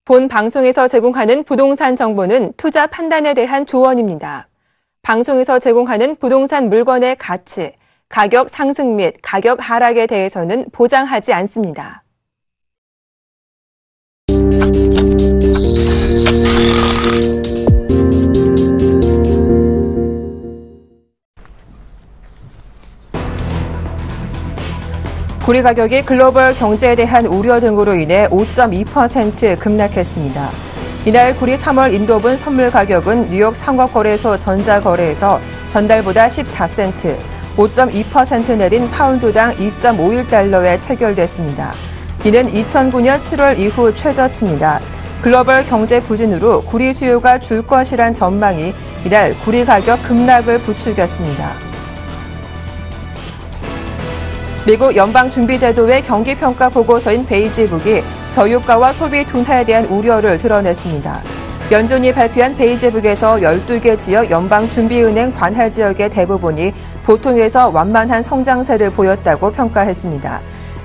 본 방송에서 제공하는 부동산 정보는 투자 판단에 대한 조언입니다. 방송에서 제공하는 부동산 물건의 가치, 가격 상승 및 가격 하락에 대해서는 보장하지 않습니다. 구리 가격이 글로벌 경제에 대한 우려 등으로 인해 5.2% 급락했습니다. 이날 구리 3월 인도분 선물 가격은 뉴욕 상업거래소 전자거래에서 전달보다 14센트, 5.2% 내린 파운드당 2.51달러에 체결됐습니다. 이는 2009년 7월 이후 최저치입니다. 글로벌 경제 부진으로 구리 수요가 줄 것이란 전망이 이날 구리 가격 급락을 부추겼습니다. 미국 연방준비제도의 경기평가 보고서인 베이지북이 저유가와 소비 둔화에 대한 우려를 드러냈습니다. 연준이 발표한 베이지북에서 12개 지역 연방준비은행 관할 지역의 대부분이 보통에서 완만한 성장세를 보였다고 평가했습니다.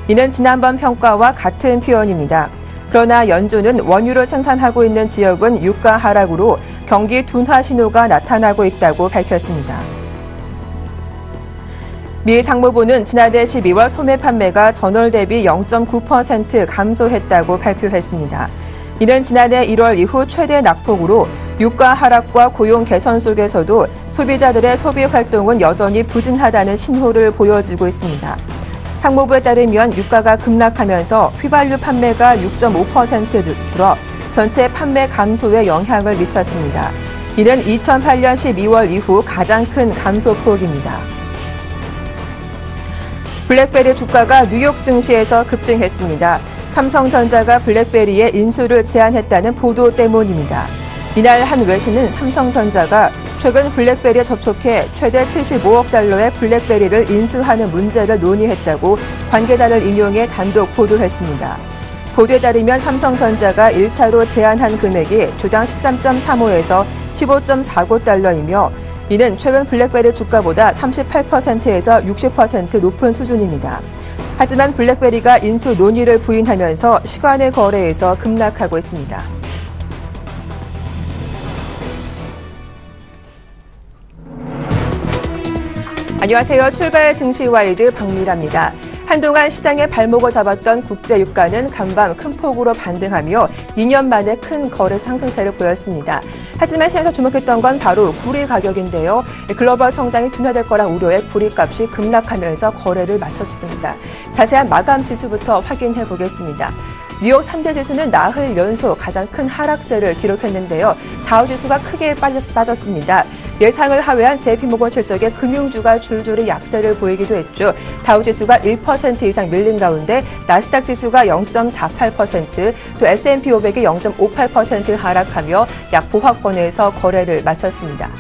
이는 지난번 평가와 같은 표현입니다. 그러나 연준은 원유를 생산하고 있는 지역은 유가 하락으로 경기 둔화 신호가 나타나고 있다고 밝혔습니다. 미 상무부는 지난해 12월 소매 판매가 전월 대비 0.9% 감소했다고 발표했습니다. 이는 지난해 1월 이후 최대 낙폭으로 유가 하락과 고용 개선 속에서도 소비자들의 소비 활동은 여전히 부진하다는 신호를 보여주고 있습니다. 상무부에 따르면 유가가 급락하면서 휘발유 판매가 6.5% 줄어 전체 판매 감소에 영향을 미쳤습니다. 이는 2008년 12월 이후 가장 큰 감소폭입니다. 블랙베리 주가가 뉴욕 증시에서 급등했습니다. 삼성전자가 블랙베리의 인수를 제안했다는 보도 때문입니다. 이날 한 외신은 삼성전자가 최근 블랙베리에 접촉해 최대 75억 달러의 블랙베리를 인수하는 문제를 논의했다고 관계자를 인용해 단독 보도했습니다. 보도에 따르면 삼성전자가 1차로 제안한 금액이 주당 13.35에서 15.49달러이며 이는 최근 블랙베리 주가보다 38%에서 60% 높은 수준입니다. 하지만 블랙베리가 인수 논의를 부인하면서 시간의 거래에서 급락하고 있습니다. 안녕하세요. 출발 증시와이드 박미라입니다. 한동안 시장의 발목을 잡았던 국제유가는 간밤 큰 폭으로 반등하며 2년 만에 큰 거래 상승세를 보였습니다. 하지만 시장에서 주목했던 건 바로 구리 가격인데요. 글로벌 성장이 둔화될 거란 우려에 구리 값이 급락하면서 거래를 마쳤습니다. 자세한 마감 지수부터 확인해 보겠습니다. 뉴욕 3대 지수는 나흘 연속 가장 큰 하락세를 기록했는데요. 다우지수가 크게 빠졌습니다. 예상을 하회한 JP모건 실적에 금융주가 줄줄이 약세를 보이기도 했죠. 다우지수가 1% 이상 밀린 가운데 나스닥 지수가 0.48%, 또 S&P 500이 0.58% 하락하며 약 보합권에서 거래를 마쳤습니다.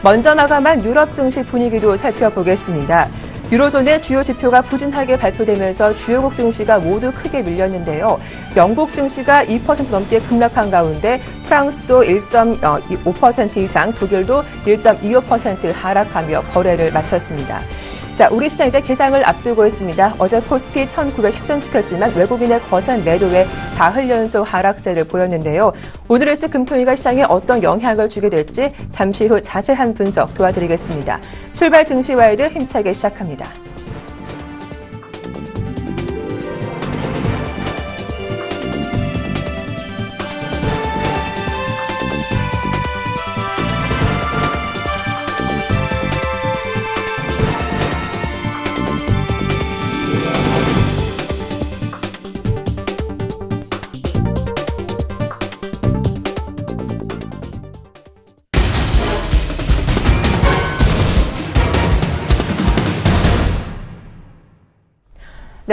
먼저 마감한 유럽 증시 분위기도 살펴보겠습니다. 유로존의 주요 지표가 부진하게 발표되면서 주요국 증시가 모두 크게 밀렸는데요. 영국 증시가 2% 넘게 급락한 가운데 프랑스도 1.5% 이상, 독일도 1.25% 하락하며 거래를 마쳤습니다. 자, 우리 시장 이제 개장을 앞두고 있습니다. 어제 코스피 1910선 지켰지만 외국인의 거센 매도에 사흘 연속 하락세를 보였는데요. 오늘 일시 금토일과 시장에 어떤 영향을 주게 될지 잠시 후 자세한 분석 도와드리겠습니다. 출발 증시와이드 힘차게 시작합니다.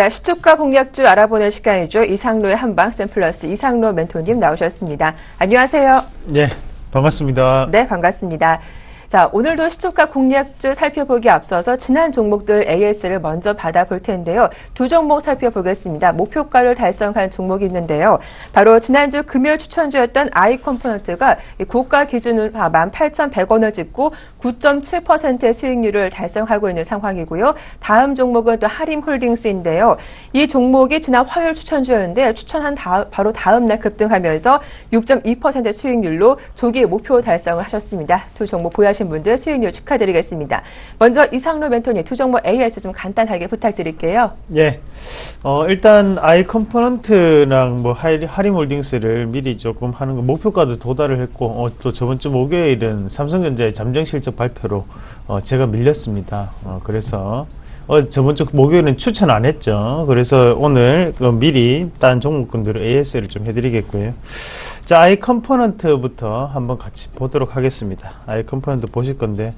네, 시초가 공략주 알아보는 시간이죠. 이상로의 한방 샘플러스 이상로 멘토님 나오셨습니다. 안녕하세요. 네, 반갑습니다. 네, 반갑습니다. 자, 오늘도 시초가 공략주 살펴보기 앞서서 지난 종목들 AS를 먼저 받아볼 텐데요. 두 종목 살펴보겠습니다. 목표가를 달성한 종목이 있는데요. 바로 지난주 금요일 추천주였던 아이컴포넌트가 고가 기준으로 18,100원을 찍고 9.7%의 수익률을 달성하고 있는 상황이고요. 다음 종목은 또 하림홀딩스인데요. 이 종목이 지난 화요일 추천주였는데 추천한 바로 다음 날 급등하면서 6.2% 수익률로 조기 목표 달성을 하셨습니다. 두 종목 보유하신 분들 수익률 축하드리겠습니다. 먼저 이상로 멘토님 두 종목 AS 좀 간단하게 부탁드릴게요. 예. 일단 아이컴포넌트랑 뭐 하림홀딩스를 미리 조금 하는 거 목표가도 도달을 했고 또 저번 주 목요일은 삼성전자의 잠정 실적 발표로 제가 밀렸습니다. 그래서 저번 주 목요일은 추천 안 했죠. 그래서 오늘 미리 딴 종목군들을 AS를 좀 해드리겠고요. 자, 아이컴포넌트부터 한번 같이 보도록 하겠습니다. 아이컴포넌트 보실 건데,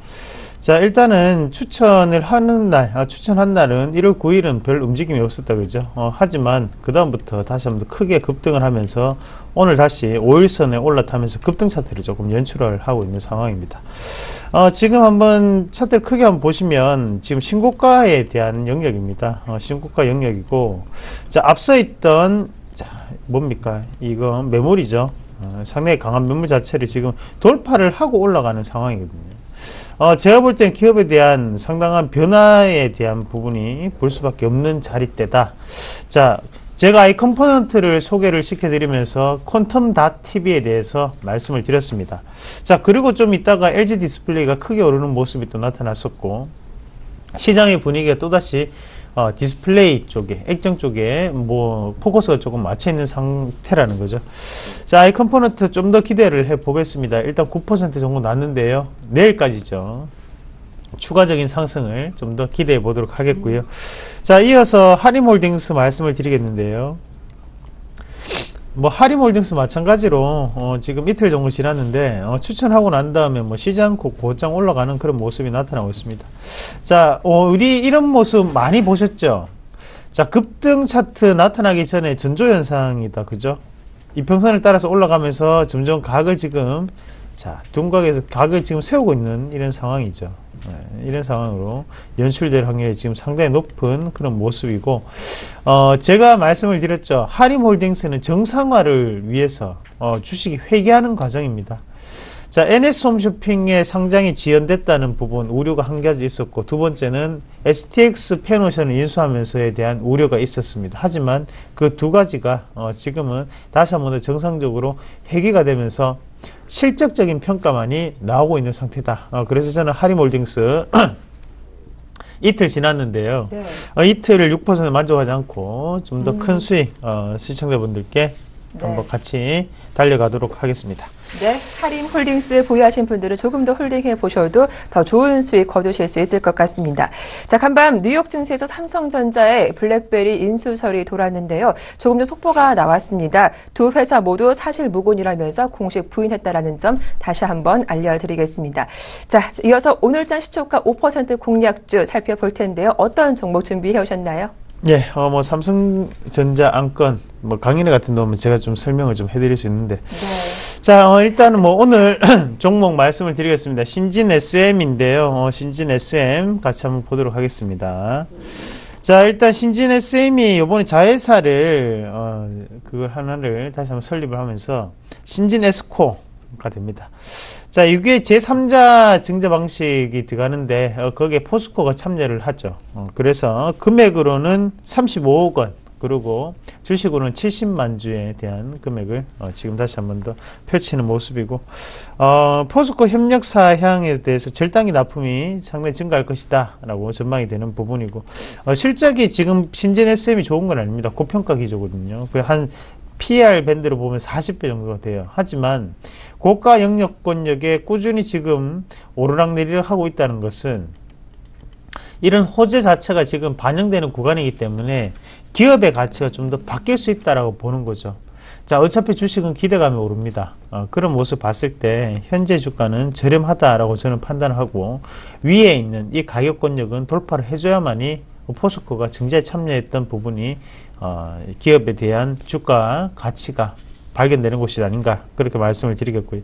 자, 일단은 추천한 날은 1월 9일은 별 움직임이 없었다, 그죠? 하지만 그다음부터 다시 한번 크게 급등을 하면서 오늘 다시 5일선에 올라타면서 급등 차트를 조금 연출을 하고 있는 상황입니다. 지금 한번 차트를 크게 한번 보시면 지금 신고가에 대한 영역입니다. 신고가 영역이고, 자, 앞서 있던, 자, 뭡니까? 이거 매물이죠. 상당히 강한 매물 자체를 지금 돌파를 하고 올라가는 상황이거든요. 제가 볼 때는 기업에 대한 상당한 변화에 대한 부분이 볼 수밖에 없는 자리대다. 자, 제가 이 컴포넌트를 소개를 시켜드리면서 퀀텀.tv에 대해서 말씀을 드렸습니다. 자, 그리고 좀 이따가 LG 디스플레이가 크게 오르는 모습이 또 나타났었고, 시장의 분위기가 또다시 디스플레이 쪽에, 액정 쪽에 뭐 포커스가 조금 맞춰 있는 상태라는 거죠. 자, 이 컴포넌트 좀 더 기대를 해 보겠습니다. 일단 9% 정도 났는데요. 내일까지죠. 추가적인 상승을 좀 더 기대해 보도록 하겠고요. 자, 이어서 하림홀딩스 말씀을 드리겠는데요. 뭐 하림홀딩스 마찬가지로 지금 이틀 정도 지났는데 추천하고 난 다음에 뭐 쉬지 않고 곧장 올라가는 그런 모습이 나타나고 있습니다. 자, 우리 이런 모습 많이 보셨죠? 자, 급등 차트 나타나기 전에 전조현상이다, 그죠? 이평선을 따라서 올라가면서 점점 각을 지금, 자, 둔각에서 각을 지금 세우고 있는 이런 상황이죠. 네, 이런 상황으로 연출될 확률이 지금 상당히 높은 그런 모습이고, 제가 말씀을 드렸죠. 하림홀딩스는 정상화를 위해서 주식이 회귀하는 과정입니다. 자, NS홈쇼핑의 상장이 지연됐다는 부분 우려가 한 가지 있었고, 두 번째는 STX 페노션을 인수하면서에 대한 우려가 있었습니다. 하지만 그 두 가지가 지금은 다시 한번 더 정상적으로 회귀가 되면서 실적적인 평가만이 나오고 있는 상태다. 그래서 저는 하림홀딩스 이틀 지났는데요. 네. 이틀을 6% 만족하지 않고 좀 더 큰 수익 시청자분들께 네. 한번 같이 달려가도록 하겠습니다. 네, 하림홀딩스 보유하신 분들은 조금 더 홀딩해 보셔도 더 좋은 수익 거두실 수 있을 것 같습니다. 자, 간밤 뉴욕 증시에서 삼성전자의 블랙베리 인수설이 돌았는데요. 조금 더 속보가 나왔습니다. 두 회사 모두 사실 무근이라면서 공식 부인했다라는 점 다시 한번 알려드리겠습니다. 자, 이어서 오늘장 시초가 5% 공략주 살펴볼 텐데요. 어떤 종목 준비해 오셨나요? 예, 뭐 삼성전자 안건, 뭐 강연회 같은 데 오면 제가 좀 설명을 좀 해드릴 수 있는데, 네. 자, 일단은 뭐 오늘 종목 말씀을 드리겠습니다. 신진 SM인데요. 신진 SM 같이 한번 보도록 하겠습니다. 자, 일단 신진 SM이 이번에 자회사를 그걸 하나를 다시 한번 설립을 하면서 신진 에스코가 됩니다. 자, 이게 제3자 증자 방식이 들어가는데 거기에 포스코가 참여를 하죠. 그래서 금액으로는 35억 원, 그리고 주식으로는 70만 주에 대한 금액을 지금 다시 한번 더 펼치는 모습이고, 포스코 협력 사항에 대해서 절단기 납품이 상당히 증가할 것이다 라고 전망이 되는 부분이고, 실적이 지금 신진 SM이 좋은 건 아닙니다. 고평가 기조거든요. 한 PER 밴드로 보면 40배 정도가 돼요. 하지만 고가 영역권역에 꾸준히 지금 오르락내리락 하고 있다는 것은 이런 호재 자체가 지금 반영되는 구간이기 때문에 기업의 가치가 좀 더 바뀔 수 있다라고 보는 거죠. 자, 어차피 주식은 기대감이 오릅니다. 그런 모습 봤을 때 현재 주가는 저렴하다라고 저는 판단을 하고, 위에 있는 이 가격권역은 돌파를 해줘야만이 포스코가 증자에 참여했던 부분이 기업에 대한 주가 가치가 발견되는 곳이 아닌가, 그렇게 말씀을 드리겠고요.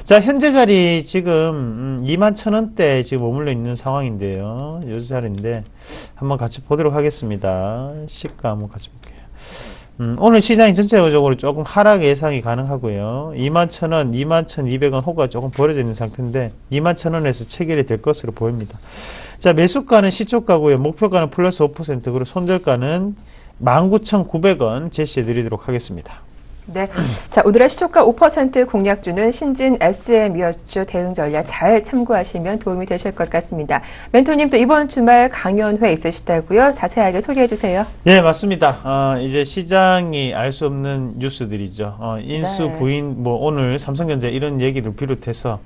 자, 현재 자리 지금 21,000원대 지금 머물러 있는 상황인데요. 요 자리인데 한번 같이 보도록 하겠습니다. 시가 한번 같이 볼게요. 오늘 시장이 전체적으로 조금 하락 예상이 가능하고요. 21,000원, 21,200원 호가 조금 벌어져 있는 상태인데 21,000원에서 체결이 될 것으로 보입니다. 자, 매수가는 시초가고요. 목표가는 플러스 5%, 그리고 손절가는 19,900원 제시해 드리도록 하겠습니다. 네. 자, 오늘의 시초가 5% 공략주는 신진 SM이었죠. 대응 전략 잘 참고하시면 도움이 되실 것 같습니다. 멘토님 또 이번 주말 강연회 있으시다고요? 자세하게 소개해 주세요. 네, 맞습니다. 이제 시장이 알 수 없는 뉴스들이죠. 인수, 네. 부인, 뭐 오늘 삼성전자 이런 얘기를 비롯해서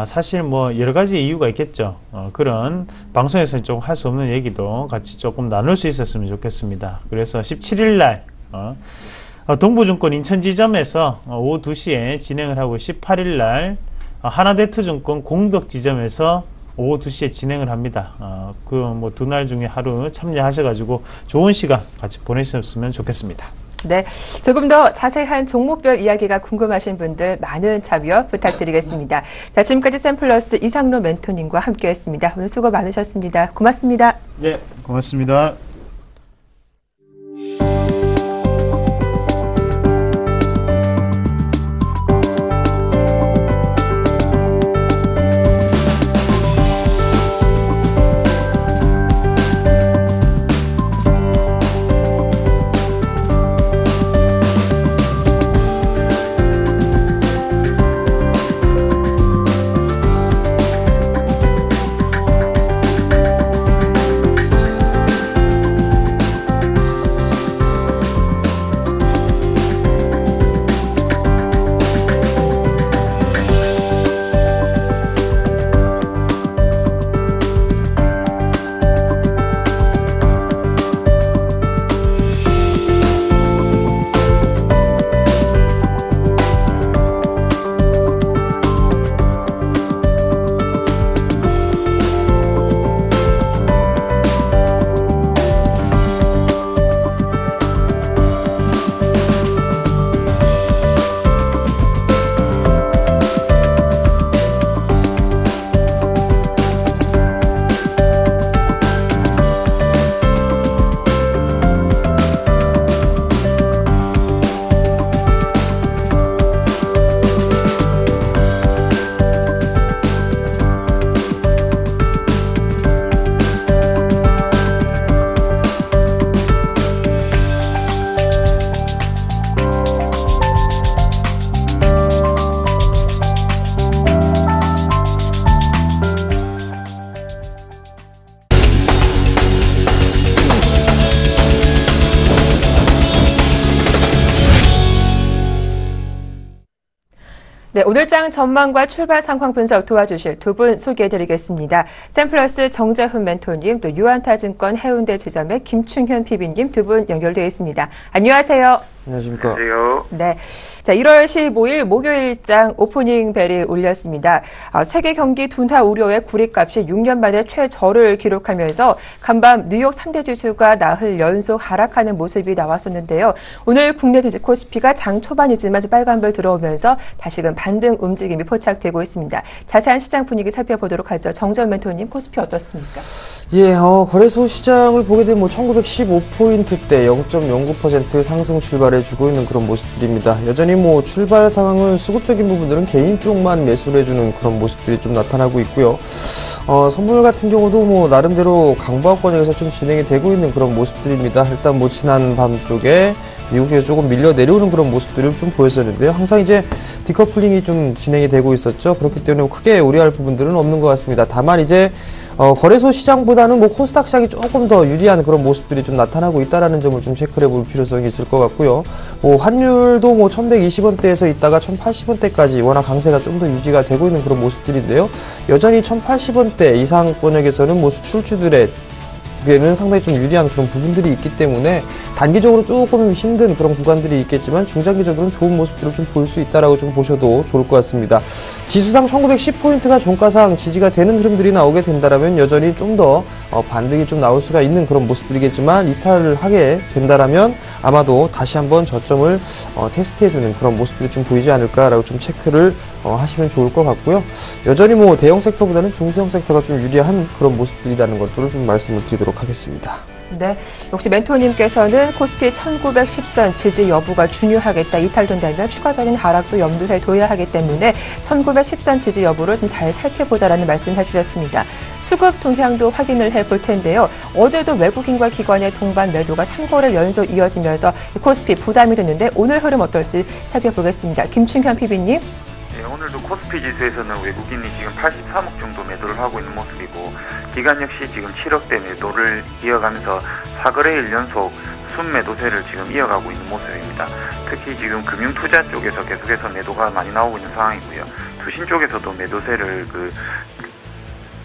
사실 뭐 여러 가지 이유가 있겠죠. 그런 방송에서 좀 할 수 없는 얘기도 같이 조금 나눌 수 있었으면 좋겠습니다. 그래서 17일 날 동부증권 인천지점에서 오후 2시에 진행을 하고 18일 날 하나대투증권 공덕지점에서 오후 2시에 진행을 합니다. 그 뭐 두 날 중에 하루 참여하셔가지고 좋은 시간 같이 보내셨으면 좋겠습니다. 네, 조금 더 자세한 종목별 이야기가 궁금하신 분들 많은 참여 부탁드리겠습니다. 자, 지금까지 샘플러스 이상로 멘토님과 함께했습니다. 오늘 수고 많으셨습니다. 고맙습니다. 네, 고맙습니다. 네, 오늘장 전망과 출발 상황 분석 도와주실 두 분 소개해드리겠습니다. 샘플러스 정재훈 멘토님, 또 유한타증권 해운대 지점의 김충현 PB님 두 분 연결되어 있습니다. 안녕하세요. 안녕하십니까. 안녕하세요. 네. 자, 1월 15일 목요일장 오프닝 벨이 울렸습니다. 세계 경기 둔화 우려의 구리값이 6년 만에 최저를 기록하면서 간밤 뉴욕 3대 지수가 나흘 연속 하락하는 모습이 나왔었는데요. 오늘 국내 지수 코스피가 장 초반이지만 빨간불 들어오면서 다시금 반등 움직임이 포착되고 있습니다. 자세한 시장 분위기 살펴보도록 하죠. 정전 멘토님, 코스피 어떻습니까? 예, 거래소 시장을 보게 되면 1915포인트대 0.09% 상승 출발해주고 있는 그런 모습들입니다. 여전히 출발 상황은 수급적인 부분들은 개인 쪽만 매수를 해주는 그런 모습들이 좀 나타나고 있고요. 선물 같은 경우도 나름대로 강보합권역에서 좀 진행이 되고 있는 그런 모습들입니다. 일단 지난 밤 쪽에 미국 쪽에 조금 밀려 내려오는 그런 모습들을 좀 보였었는데요. 항상 이제 디커플링이 좀 진행이 되고 있었죠. 그렇기 때문에 크게 우려할 부분들은 없는 것 같습니다. 다만 이제 거래소 시장보다는 코스닥 시장이 조금 더 유리한 그런 모습들이 좀 나타나고 있다라는 점을 좀 체크를 해볼 필요성이 있을 것 같고요. 환율도 1120원대에서 있다가 1080원대까지 워낙 강세가 좀 더 유지가 되고 있는 그런 모습들인데요. 여전히 1080원대 이상권역에서는 수출주들의 에는 상당히 좀 유리한 그런 부분들이 있기 때문에 단기적으로 조금 힘든 그런 구간들이 있겠지만 중장기적으로는 좋은 모습들을 좀 볼 수 있다라고 좀 보셔도 좋을 것 같습니다. 지수상 1910포인트가 종가상 지지가 되는 흐름들이 나오게 된다라면 여전히 좀 더 반등이 좀 나올 수가 있는 그런 모습들이겠지만 이탈을 하게 된다라면 아마도 다시 한번 저점을 테스트해주는 그런 모습들이 좀 보이지 않을까라고 좀 체크를 하시면 좋을 것 같고요. 여전히 대형 섹터보다는 중소형 섹터가 좀 유리한 그런 모습들이라는 것들을 좀 말씀을 드리도록 보도록 하겠습니다. 네, 역시 멘토님께서는 코스피 1910선 지지 여부가 중요하겠다. 이탈된다면 추가적인 하락도 염두에 둬야 하기 때문에 1910선 지지 여부를 좀 잘 살펴보자라는 말씀을 해주셨습니다. 수급 동향도 확인을 해볼 텐데요. 어제도 외국인과 기관의 동반 매도가 3거래 연속 이어지면서 코스피 부담이 됐는데 오늘 흐름 어떨지 살펴보겠습니다. 김충현 PB님. 네, 오늘도 코스피 지수에서는 외국인이 지금 83억 정도 매도를 하고 있는 모습이고 기관 역시 지금 7억대 매도를 이어가면서 4거래일 연속 순매도세를 지금 이어가고 있는 모습입니다. 특히 지금 금융투자 쪽에서 계속해서 매도가 많이 나오고 있는 상황이고요. 투신 쪽에서도 매도세를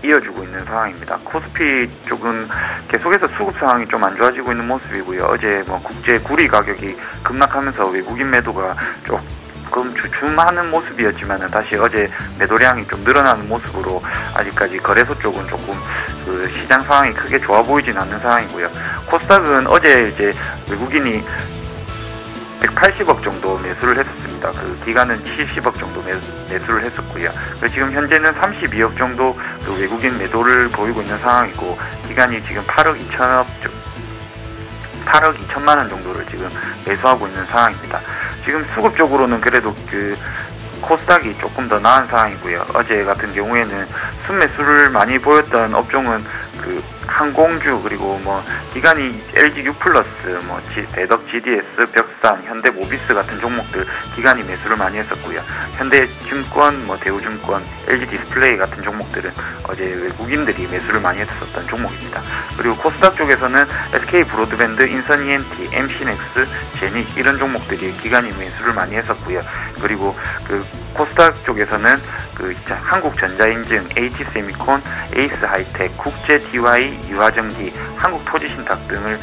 이어주고 있는 상황입니다. 코스피 쪽은 계속해서 수급 상황이 좀 안 좋아지고 있는 모습이고요. 어제 국제 구리 가격이 급락하면서 외국인 매도가 조금 주춤하는 모습이었지만 다시 어제 매도량이 좀 늘어나는 모습으로 아직까지 거래소 쪽은 조금 시장 상황이 크게 좋아 보이진 않는 상황이고요. 코스닥은 어제 이제 외국인이 180억 정도 매수를 했었습니다. 기간은 70억 정도 매수를 했었고요. 지금 현재는 32억 정도 외국인 매도를 보이고 있는 상황이고 기간이 지금 8억 2천만 원 정도를 지금 매수하고 있는 상황입니다. 지금 수급적으로는 그래도 코스닥이 조금 더 나은 상황이고요. 어제 같은 경우에는 순매수를 많이 보였던 업종은 항공주 그리고 기관이 LG U+, 대덕 GDS, 벽산, 현대모비스 같은 종목들 기관이 매수를 많이 했었고요. 현대증권, 대우증권, LG 디스플레이 같은 종목들은 어제 외국인들이 매수를 많이 했었던 종목입니다. 그리고 코스닥 쪽에서는 SK 브로드밴드, 인선 ENT, MC넥스, 제닉 이런 종목들이 기관이 매수를 많이 했었고요. 그리고 코스닥 쪽에서는 한국전자인증, H세미콘, 에이스하이텍, 국제 DY, 유화전기, 한국토지신탁 등을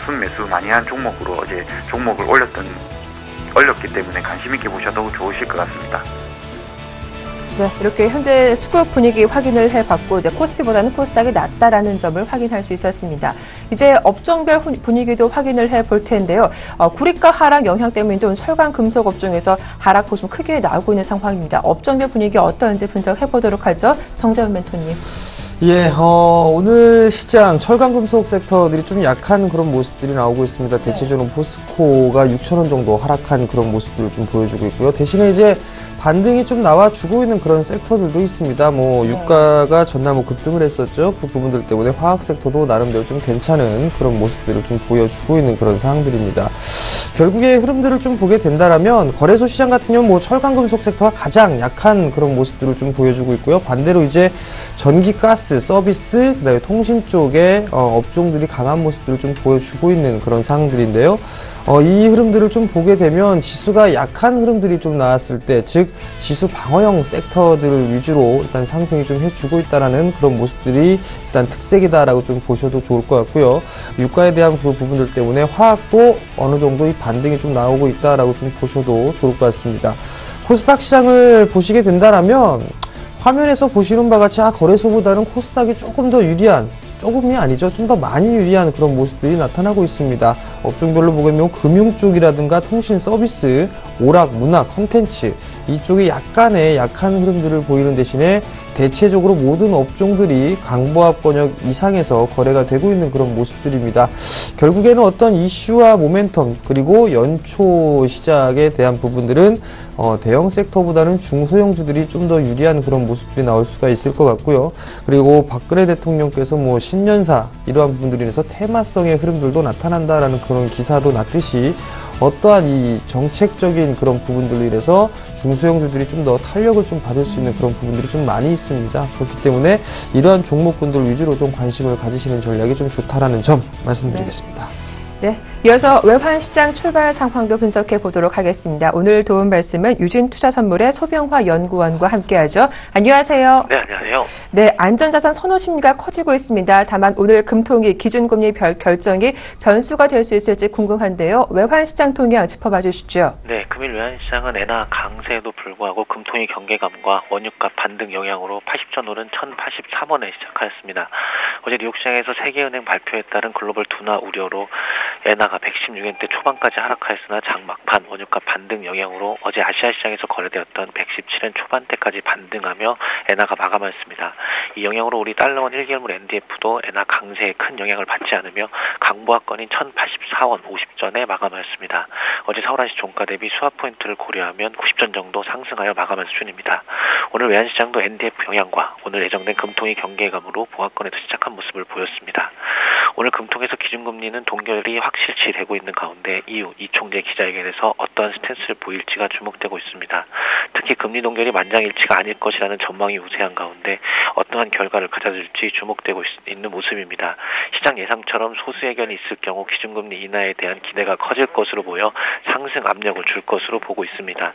순매수 많이 한 종목으로 어제 종목을 올렸기 때문에 관심 있게 보셔도 좋으실 것 같습니다. 네, 이렇게 현재 수급 분위기 확인을 해봤고 이제 코스피보다는 코스닥이 낫다라는 점을 확인할 수 있었습니다. 이제 업종별 분위기도 확인을 해볼 텐데요. 구리가 하락 영향 때문에 좀 철강 금속 업종에서 하락폭 좀 크게 나오고 있는 상황입니다. 업종별 분위기 어떤지 분석해보도록 하죠. 정재훈 멘토님. 예, 오늘 시장 철강금속 섹터들이 좀 약한 그런 모습들이 나오고 있습니다. 대체적으로 포스코가 6,000원 정도 하락한 그런 모습들을 좀 보여주고 있고요. 대신에 이제 반등이 좀 나와주고 있는 그런 섹터들도 있습니다. 유가가 전날 급등을 했었죠. 그 부분들 때문에 화학 섹터도 나름대로 좀 괜찮은 그런 모습들을 좀 보여주고 있는 그런 상황들입니다. 결국에 흐름들을 좀 보게 된다라면 거래소 시장 같은 경우는 철강금속 섹터가 가장 약한 그런 모습들을 좀 보여주고 있고요. 반대로 이제 전기, 가스, 서비스, 그다음에 통신 쪽의 업종들이 강한 모습들을 좀 보여주고 있는 그런 상황들인데요. 이 흐름들을 좀 보게 되면 지수가 약한 흐름들이 좀 나왔을 때, 즉 지수 방어형 섹터들을 위주로 일단 상승이 좀 해주고 있다라는 그런 모습들이 일단 특색이다라고 좀 보셔도 좋을 것 같고요. 유가에 대한 그 부분들 때문에 화학도 어느 정도 이 반등이 좀 나오고 있다라고 좀 보셔도 좋을 것 같습니다. 코스닥 시장을 보시게 된다라면 화면에서 보시는 바와 같이 거래소보다는 코스닥이 조금 더 유리한, 조금이 아니죠. 좀 더 많이 유리한 그런 모습들이 나타나고 있습니다. 업종별로 보게 되면 금융 쪽이라든가 통신 서비스, 오락, 문화, 콘텐츠 이쪽이 약간의 약한 흐름들을 보이는 대신에 대체적으로 모든 업종들이 강보합권역 이상에서 거래가 되고 있는 그런 모습들입니다. 결국에는 어떤 이슈와 모멘텀 그리고 연초 시작에 대한 부분들은 대형 섹터보다는 중소형주들이 좀 더 유리한 그런 모습들이 나올 수가 있을 것 같고요. 그리고 박근혜 대통령께서 신년사 이러한 부분들이 인해서 테마성의 흐름들도 나타난다라는 그런 기사도 났듯이 어떠한 이 정책적인 그런 부분들로 인해서 중소형주들이 좀 더 탄력을 좀 받을 수 있는 그런 부분들이 좀 많이 있습니다. 그렇기 때문에 이러한 종목군들 위주로 좀 관심을 가지시는 전략이 좀 좋다라는 점 말씀드리겠습니다. 네, 이어서 외환 시장 출발 상황도 분석해 보도록 하겠습니다. 오늘 도움 말씀은 유진투자선물의 소병화 연구원과 함께하죠. 안녕하세요. 네, 안녕하세요. 네, 안전자산 선호 심리가 커지고 있습니다. 다만 오늘 금통위 기준금리 결정이 변수가 될 수 있을지 궁금한데요. 외환 시장 동향 짚어봐 주시죠. 네, 금일 외환 시장은 엔화 강세에도 불구하고 금통위 경계감과 원유값 반등 영향으로 80전 오른 1,083원에 시작하였습니다. 어제 뉴욕 시장에서 세계은행 발표에 따른 글로벌 둔화 우려로 엔화가 116엔대 초반까지 하락하였으나 장막판 원유값 반등 영향으로 어제 아시아 시장에서 거래되었던 117엔 초반대까지 반등하며 엔화가 마감하였습니다. 이 영향으로 우리 달러원 1개월물 NDF도 엔화 강세에 큰 영향을 받지 않으며 강보합권인 1084원 50전에 마감하였습니다. 어제 서울 한시 종가 대비 수합 포인트를 고려하면 90전 정도 상승하여 마감한 수준입니다. 오늘 외환시장도 NDF 영향과 오늘 예정된 금통위 경계감으로 보합권에도 시작한 모습을 보였습니다. 오늘 금통에서 기준금리는 동결이 확실시 되고 있는 가운데 이후 이 총재 기자회견에서 어떠한 스탠스를 보일지가 주목되고 있습니다. 특히 금리 동결이 만장일치가 아닐 것이라는 전망이 우세한 가운데 어떠한 결과를 가져줄지 주목되고 있는 모습입니다. 시장 예상처럼 소수 의견이 있을 경우 기준금리 인하에 대한 기대가 커질 것으로 보여 상승 압력을 줄 것으로 보고 있습니다.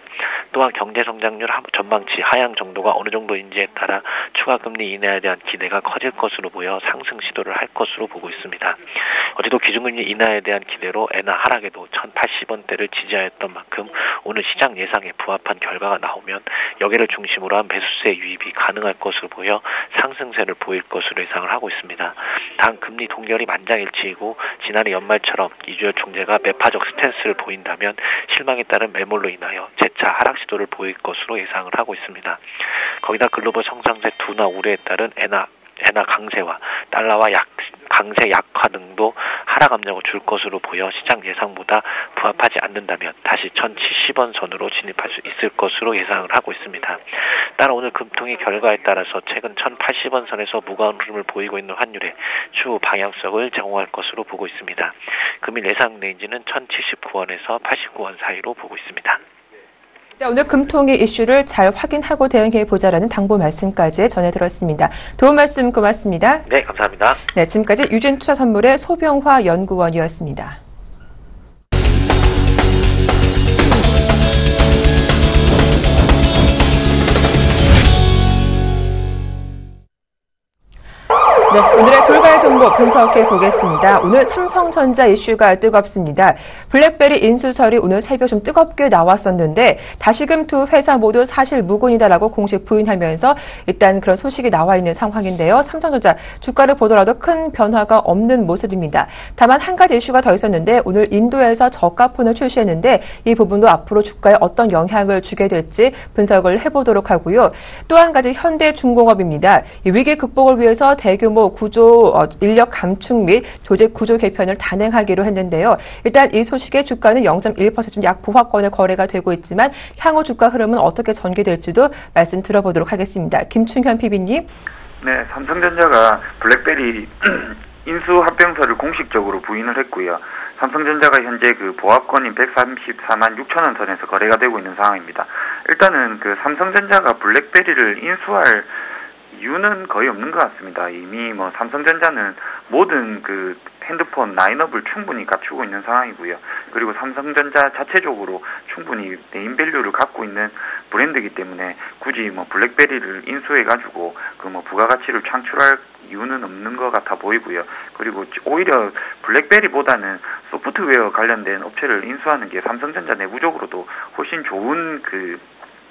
또한 경제성장률 전망치 하향 정도가 어느 정도인지에 따라 추가 금리 인하에 대한 기대가 커질 것으로 보여 상승 시도를 할 것으로 보고 있습니다. 어제도 기준금리 인하에 대한 기대로 엔화 하락에도 1080원대를 지지하였던 만큼 오늘 시장 예상에 부합한 결과가 나오면 여기를 중심으로 한 매수세 유입이 가능할 것으로 보여 상승세를 보일 것으로 예상을 하고 있습니다. 단 금리 동결이 만장일치이고 지난해 연말처럼 이주열 총재가 매파적 스탠스를 보인다면 실망에 따른 매몰로 인하여 재차 하락 시도를 보일 것으로 예상을 하고 있습니다. 거기다 글로벌 성장세 둔화 우려에 따른 엔화 강세와 달러와 강세 약화 등도 하락 압력을 줄 것으로 보여 시장 예상보다 부합하지 않는다면 다시 1070원 선으로 진입할 수 있을 것으로 예상을 하고 있습니다. 따라 오늘 금통위 결과에 따라서 최근 1080원 선에서 무거운 흐름을 보이고 있는 환율에 추후 방향성을 제공할 것으로 보고 있습니다. 금일 예상 레인지는 1079원에서 89원 사이로 보고 있습니다. 오늘 금통위 이슈를 잘 확인하고 대응해보자라는 당부 말씀까지 전해들었습니다. 도움 말씀 고맙습니다. 네, 감사합니다. 네, 지금까지 유진투자선물의 소병화 연구원이었습니다. 네, 오늘의 돌발 정보 분석해 보겠습니다. 오늘 삼성전자 이슈가 뜨겁습니다. 블랙베리 인수설이 오늘 새벽 좀 뜨겁게 나왔었는데 다시금 두 회사 모두 사실 무근이다라고 공식 부인하면서 일단 그런 소식이 나와 있는 상황인데요. 삼성전자 주가를 보더라도 큰 변화가 없는 모습입니다. 다만 한 가지 이슈가 더 있었는데 오늘 인도에서 저가폰을 출시했는데 이 부분도 앞으로 주가에 어떤 영향을 주게 될지 분석을 해보도록 하고요. 또 한 가지 현대중공업입니다. 이 위기 극복을 위해서 대규모 구조 인력 감축 및 조직 구조 개편을 단행하기로 했는데요. 일단 이 소식에 주가는 0.1% 좀 약 보합권에 거래가 되고 있지만 향후 주가 흐름은 어떻게 전개될지도 말씀 들어보도록 하겠습니다. 김충현 PB님. 네, 삼성전자가 블랙베리 인수 합병서를 공식적으로 부인을 했고요. 삼성전자가 현재 그 보합권인 134만 6천 원 선에서 거래가 되고 있는 상황입니다. 일단은 그 삼성전자가 블랙베리를 인수할 이유는 거의 없는 것 같습니다. 이미 뭐 삼성전자는 모든 그 핸드폰 라인업을 충분히 갖추고 있는 상황이고요. 그리고 삼성전자 자체적으로 충분히 네임밸류를 갖고 있는 브랜드이기 때문에 굳이 뭐 블랙베리를 인수해가지고 그 뭐 부가가치를 창출할 이유는 없는 것 같아 보이고요. 그리고 오히려 블랙베리보다는 소프트웨어 관련된 업체를 인수하는 게 삼성전자 내부적으로도 훨씬 좋은 그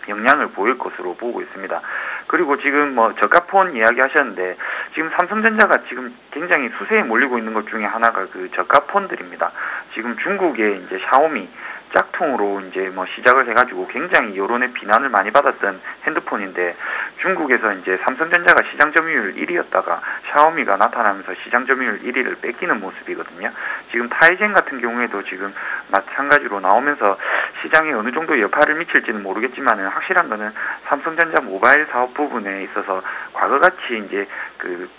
영향을 보일 것으로 보고 있습니다. 그리고 지금 뭐 저가폰 이야기 하셨는데 지금 삼성전자가 지금 굉장히 수세에 몰리고 있는 것 중에 하나가 그 저가폰들입니다. 지금 중국의 이제 샤오미 짝퉁으로 이제 뭐 시작을 해가지고 굉장히 여론의 비난을 많이 받았던 핸드폰인데 중국에서 이제 삼성전자가 시장 점유율 1위였다가 샤오미가 나타나면서 시장 점유율 1위를 뺏기는 모습이거든요. 지금 타이젠 같은 경우에도 지금 마찬가지로 나오면서 시장에 어느 정도 여파를 미칠지는 모르겠지만 확실한 거는 삼성전자 모바일 사업 부분에 있어서 과거같이 이제 그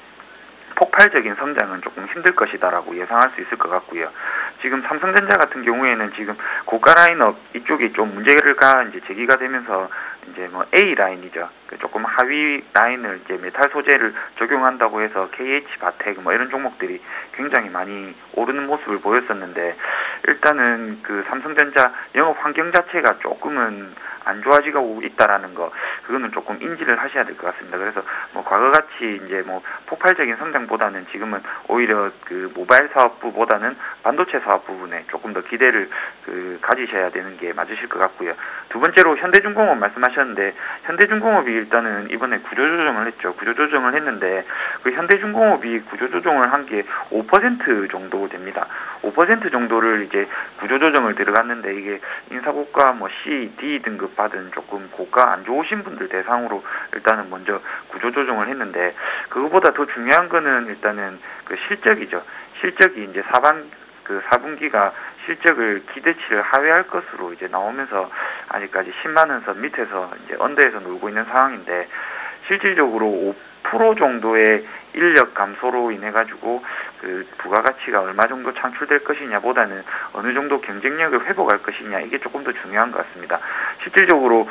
폭발적인 성장은 조금 힘들 것이다라고 예상할 수 있을 것 같고요. 지금 삼성전자 같은 경우에는 지금 고가 라인업 이쪽이 좀 문제가 이제 제기가 되면서 이제 뭐 A 라인이죠. 조금 하위 라인을 이제 메탈 소재를 적용한다고 해서 KH 바텍 뭐 이런 종목들이 굉장히 많이 오르는 모습을 보였었는데 일단은 그 삼성전자 영업 환경 자체가 조금은 안 좋아지고 있다라는 거, 그거는 조금 인지를 하셔야 될 것 같습니다. 그래서 뭐 과거같이 이제 뭐 폭발적인 성장보다는 지금은 오히려 그 모바일 사업부보다는 반도체 사업 부분에 조금 더 기대를 가지셔야 되는 게 맞으실 것 같고요. 두 번째로 현대중공업 말씀하셨는데, 현대중공업이 일단은 이번에 구조조정을 했죠. 구조조정을 했는데 그 현대중공업이 구조조정을 한 게 5% 정도 됩니다. 5% 정도를 이제 구조조정을 들어갔는데, 이게 인사고가 뭐 C, D 등급 받은 조금 고가 안 좋으신 분들 대상으로 일단은 먼저 구조조정을 했는데, 그거보다 더 중요한 거는 일단은 그 실적이죠. 실적이 이제 4분기가 실적을 기대치를 하회할 것으로 이제 나오면서 아직까지 10만 원 선 밑에서 이제 언더에서 놀고 있는 상황인데, 실질적으로 5% 정도의 인력 감소로 인해 가지고 그 부가가치가 얼마 정도 창출될 것이냐보다는 어느 정도 경쟁력을 회복할 것이냐, 이게 조금 더 중요한 것 같습니다. 실질적으로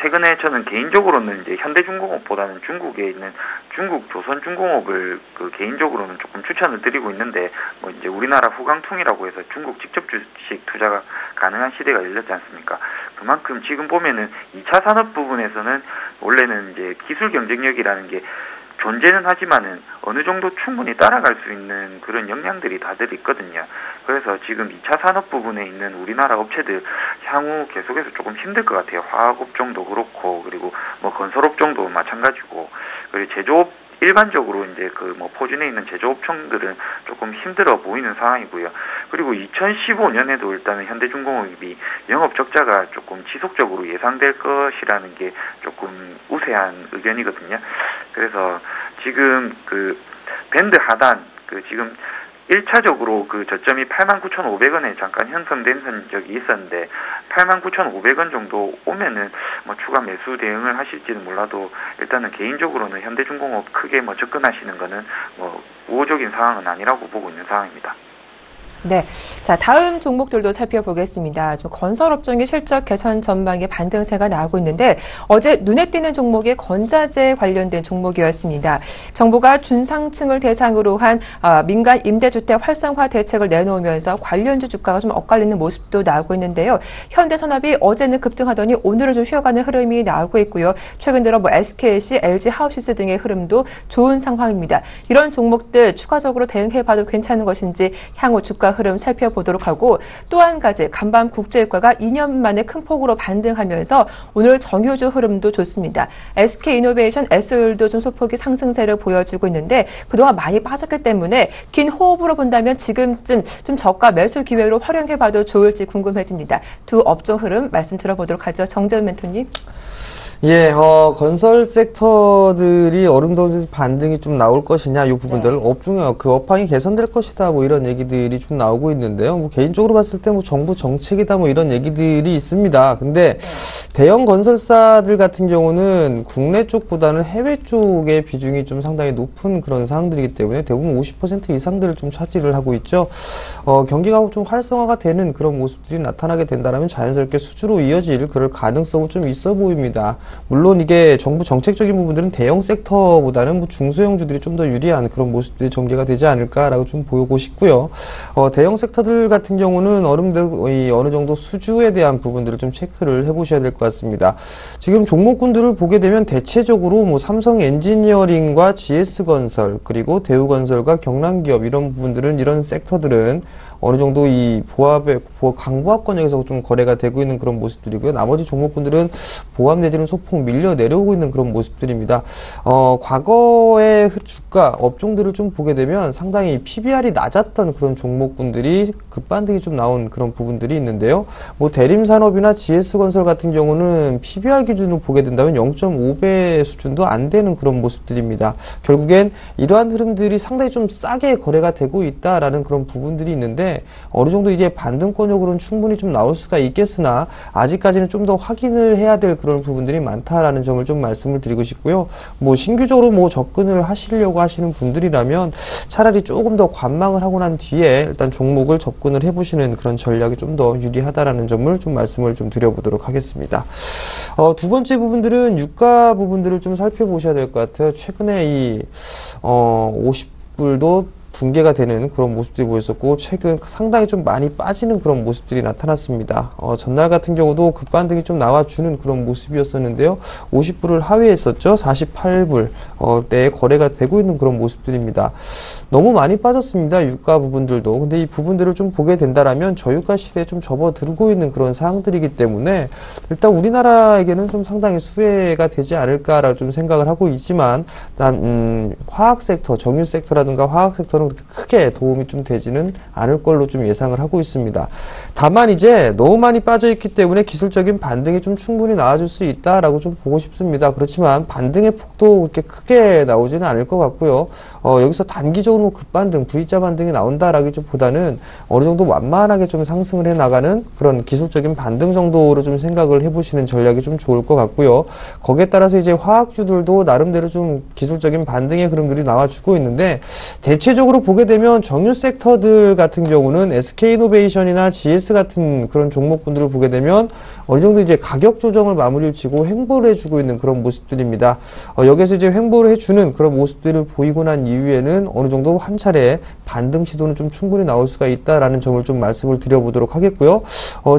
최근에 저는 개인적으로는 이제 현대중공업보다는 중국에 있는 중국 조선중공업을 개인적으로는 조금 추천을 드리고 있는데, 뭐 이제 우리나라 후광통이라고 해서 중국 직접 주식 투자가 가능한 시대가 열렸지 않습니까? 그만큼 지금 보면은 2차 산업 부분에서는 원래는 이제 기술 경쟁력이라는 게 존재는 하지만은 어느 정도 충분히 따라갈 수 있는 그런 역량들이 다들 있거든요. 그래서 지금 2차 산업 부분에 있는 우리나라 업체들 향후 계속해서 조금 힘들 것 같아요. 화학업종도 그렇고, 그리고 뭐 건설업종도 마찬가지고, 그리고 제조업 일반적으로 이제 포진해 있는 제조업종들은 조금 힘들어 보이는 상황이고요. 그리고 2015년에도 일단은 현대중공업이 영업 적자가 조금 지속적으로 예상될 것이라는 게 조금 우세한 의견이거든요. 그래서 지금 밴드 하단, 지금 1차적으로 저점이 89,500원에 잠깐 형성된 적이 있었는데, 89,500원 정도 오면은 뭐 추가 매수 대응을 하실지는 몰라도, 일단은 개인적으로는 현대중공업 크게 접근하시는 거는 우호적인 상황은 아니라고 보고 있는 상황입니다. 네. 자, 다음 종목들도 살펴보겠습니다. 건설업종의 실적 개선 전망의 반등세가 나오고 있는데, 어제 눈에 띄는 종목이 건자재 관련된 종목이었습니다. 정부가 중상층을 대상으로 한 민간 임대주택 활성화 대책을 내놓으면서 관련주 주가가 좀 엇갈리는 모습도 나오고 있는데요. 현대산업이 어제는 급등하더니 오늘은 좀 쉬어가는 흐름이 나오고 있고요. 최근 들어 SKC, LG 하우시스 등의 흐름도 좋은 상황입니다. 이런 종목들 추가적으로 대응해봐도 괜찮은 것인지 향후 주가 흐름 살펴보도록 하고, 또 한 가지 간밤 국제유가가 2년 만에 큰 폭으로 반등하면서 오늘 정유주 흐름도 좋습니다. SK이노베이션, SO일도 좀 소폭의 상승세를 보여주고 있는데, 그동안 많이 빠졌기 때문에 긴 호흡으로 본다면 지금쯤 좀 저가 매수 기회로 활용해봐도 좋을지 궁금해집니다. 두 업종 흐름 말씀 들어보도록 하죠. 정재훈 멘토님. 예, 건설 섹터들이 어른도는 반등이 좀 나올 것이냐, 이 부분들, 네. 업종의 업황이 개선될 것이다, 뭐 이런 얘기들이 좀 나오고 있는데요. 개인적으로 봤을 때 정부 정책이다, 뭐 이런 얘기들이 있습니다. 근데 대형 건설사들 같은 경우는 국내 쪽보다는 해외 쪽의 비중이 좀 상당히 높은 그런 상황들이기 때문에 대부분 50% 이상들을 좀 차지를 하고 있죠. 경기가 좀 활성화가 되는 그런 모습들이 나타나게 된다면 자연스럽게 수주로 이어질 그럴 가능성은 좀 있어 보입니다. 물론 이게 정부 정책적인 부분들은 대형 섹터보다는 중소형주들이 좀 더 유리한 그런 모습들이 전개가 되지 않을까라고 좀 보고 싶고요. 대형 섹터들 같은 경우는 어느 정도 수주에 대한 부분들을 좀 체크를 해보셔야 될 것 같습니다. 지금 종목군들을 보게 되면 대체적으로 삼성 엔지니어링과 GS건설, 그리고 대우건설과 경남기업 이런 부분들은, 이런 섹터들은 어느 정도 이 강보합권역에서 좀 거래가 되고 있는 그런 모습들이고요. 나머지 종목군들은 보합 내지는 소폭 밀려 내려오고 있는 그런 모습들입니다. 과거의 주가 업종들을 좀 보게 되면 상당히 PBR이 낮았던 그런 종목군들이 급반등이 좀 나온 그런 부분들이 있는데요. 대림산업이나 GS건설 같은 경우는 PBR 기준으로 보게 된다면 0.5배 수준도 안 되는 그런 모습들입니다. 결국엔 이러한 흐름들이 상당히 좀 싸게 거래가 되고 있다라는 그런 부분들이 있는데, 어느 정도 이제 반등권역으로는 충분히 좀 나올 수가 있겠으나 아직까지는 좀 더 확인을 해야 될 그런 부분들이 많다라는 점을 좀 말씀을 드리고 싶고요. 신규적으로 접근을 하시려고 하시는 분들이라면 차라리 조금 더 관망을 하고 난 뒤에 일단 종목을 접근을 해보시는 그런 전략이 좀 더 유리하다라는 점을 좀 말씀을 좀 드려보도록 하겠습니다. 두 번째 부분들은 유가 부분들을 좀 살펴보셔야 될 것 같아요. 최근에 이 50불도 붕괴가 되는 그런 모습들이 보였었고, 최근 상당히 좀 많이 빠지는 그런 모습들이 나타났습니다. 전날 같은 경우도 급반등이 좀 나와주는 그런 모습이었었는데요. 50불을 하회했었죠. 48불 내에 거래가 되고 있는 그런 모습들입니다. 너무 많이 빠졌습니다. 유가 부분들도. 근데 이 부분들을 좀 보게 된다라면 저유가 시대에 좀 접어들고 있는 그런 사항들이기 때문에 일단 우리나라에게는 좀 상당히 수혜가 되지 않을까라고 좀 생각을 하고 있지만, 화학 섹터, 정유 섹터라든가 화학 섹터는 그렇게 크게 도움이 좀 되지는 않을 걸로 좀 예상을 하고 있습니다. 다만 이제 너무 많이 빠져 있기 때문에 기술적인 반등이 좀 충분히 나와줄 수 있다라고 좀 보고 싶습니다. 그렇지만 반등의 폭도 그렇게 크게 나오지는 않을 것 같고요. 여기서 단기적으로 급반등, V자 반등이 나온다라기보다는 어느 정도 완만하게 좀 상승을 해 나가는 그런 기술적인 반등 정도로 좀 생각을 해보시는 전략이 좀 좋을 것 같고요. 거기에 따라서 이제 화학주들도 나름대로 좀 기술적인 반등의 흐름들이 나와주고 있는데, 대체적으로 보게 되면 정유 섹터들 같은 경우는 SK이노베이션이나 GS 같은 그런 종목군들을 보게 되면 어느 정도 이제 가격 조정을 마무리를 지고 횡보를 해주고 있는 그런 모습들입니다. 여기서 이제 횡보를 해주는 그런 모습들을 보이고 난 이후에는 어느 정도 한 차례 반등 시도는 좀 충분히 나올 수가 있다라는 점을 좀 말씀을 드려보도록 하겠고요.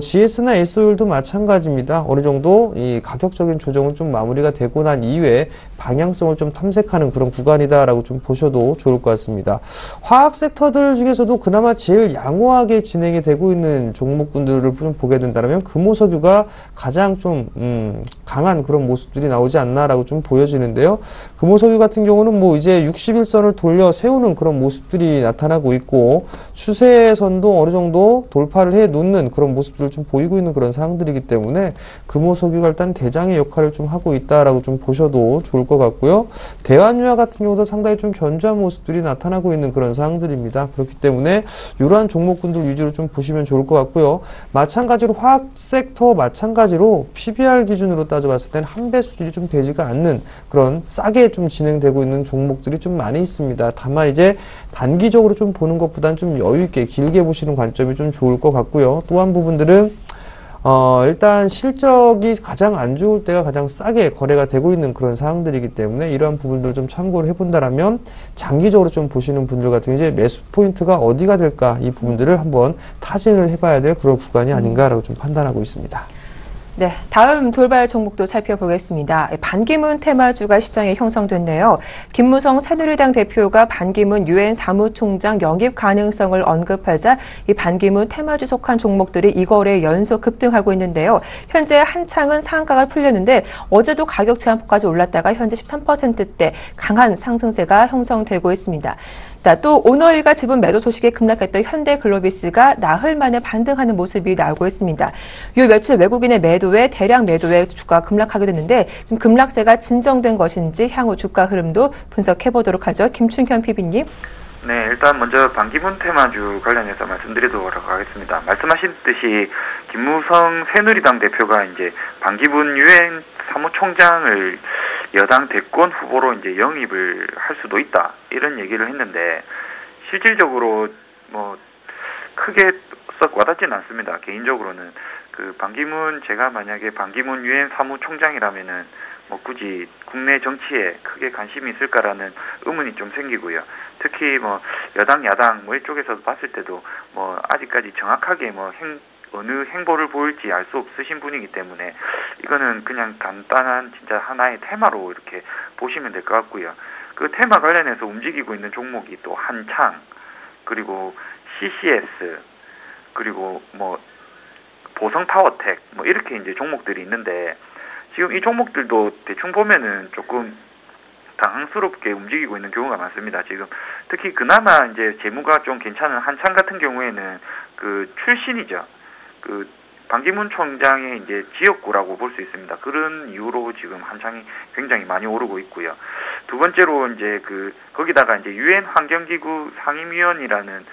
GS나 SO율도 마찬가지입니다. 어느 정도 이 가격적인 조정은 좀 마무리가 되고 난 이후에 방향성을 좀 탐색하는 그런 구간이다라고 좀 보셔도 좋을 것 같습니다. 화학 섹터들 중에서도 그나마 제일 양호하게 진행이 되고 있는 종목군들을 좀 보게 된다면 금호석유가 가장 좀 강한 그런 모습들이 나오지 않나라고 좀 보여지는데요. 금호석유 같은 경우는 뭐 이제 61선을 돌려 세우는 그런 모습들이 나타나고 있고, 추세선도 어느 정도 돌파를 해 놓는 그런 모습들을 좀 보이고 있는 그런 상황들이기 때문에 금호석유가 일단 대장의 역할을 좀 하고 있다라고 좀 보셔도 좋을 것 같고요. 대환유화 같은 경우도 상당히 좀 견조한 모습들이 나타나고 있는 그런 상황들입니다. 그렇기 때문에 이러한 종목군들 위주로 좀 보시면 좋을 것 같고요. 마찬가지로 화학 섹터 마찬가지로 PBR 기준으로 따져봤을 때는 한 배 수준이 좀 되지가 않는 그런 싸게 좀 진행되고 있는 종목들이 좀 많이 있습니다. 다만 이제 단기적으로 좀 보는 것보다는 좀 여유 있게 길게 보시는 관점이 좀 좋을 것 같고요. 또 한 부분들은 일단 실적이 가장 안 좋을 때가 가장 싸게 거래가 되고 있는 그런 상황들이기 때문에 이러한 부분들을 좀 참고를 해본다라면 장기적으로 좀 보시는 분들 같은 이제 매수 포인트가 어디가 될까, 이 부분들을 한번 타진을 해봐야 될 그런 구간이 아닌가라고 좀 판단하고 있습니다. 네, 다음 돌발 종목도 살펴보겠습니다. 반기문 테마주가 시장에 형성됐네요. 김무성 새누리당 대표가 반기문 유엔 사무총장 영입 가능성을 언급하자 이 반기문 테마주 속한 종목들이 이 거래에 연속 급등하고 있는데요. 현재 한창은 상한가가 풀렸는데 어제도 가격 제한폭까지 올랐다가 현재 13%대 강한 상승세가 형성되고 있습니다. 또 오너일가 지분 매도 소식에 급락했던 현대글로비스가 나흘 만에 반등하는 모습이 나오고 있습니다. 요 며칠 외국인의 매도에 대량 매도에 주가 급락하게 됐는데 지금 급락세가 진정된 것인지 향후 주가 흐름도 분석해 보도록 하죠. 김춘현 PB님. 네, 일단 먼저 반기문 테마주 관련해서 말씀드리도록 하겠습니다. 말씀하신 듯이 김무성 새누리당 대표가 이제 반기문 유엔 사무총장을 여당 대권 후보로 이제 영입을 할 수도 있다, 이런 얘기를 했는데 실질적으로 뭐 크게 썩 와닿지는 않습니다. 개인적으로는 제가 만약에 반기문 유엔 사무총장이라면은 뭐 굳이 국내 정치에 크게 관심이 있을까라는 의문이 좀 생기고요. 특히 뭐 여당 야당 뭐 이쪽에서 봤을 때도 뭐 아직까지 정확하게 뭐 어느 행보를 보일지 알 수 없으신 분이기 때문에 이거는 그냥 간단한 진짜 하나의 테마로 이렇게 보시면 될 것 같고요. 그 테마 관련해서 움직이고 있는 종목이 또 한창, 그리고 CCS, 그리고 뭐 보성파워텍 뭐 이렇게 이제 종목들이 있는데, 지금 이 종목들도 대충 보면은 조금 당황스럽게 움직이고 있는 경우가 많습니다. 지금 특히 그나마 이제 재무가 좀 괜찮은 한창 같은 경우에는 그 출신이죠. 반기문 총장의 이제 지역구라고 볼 수 있습니다. 그런 이유로 지금 한창이 굉장히 많이 오르고 있고요. 두 번째로 이제 거기다가 이제 유엔 환경기구 상임위원이라는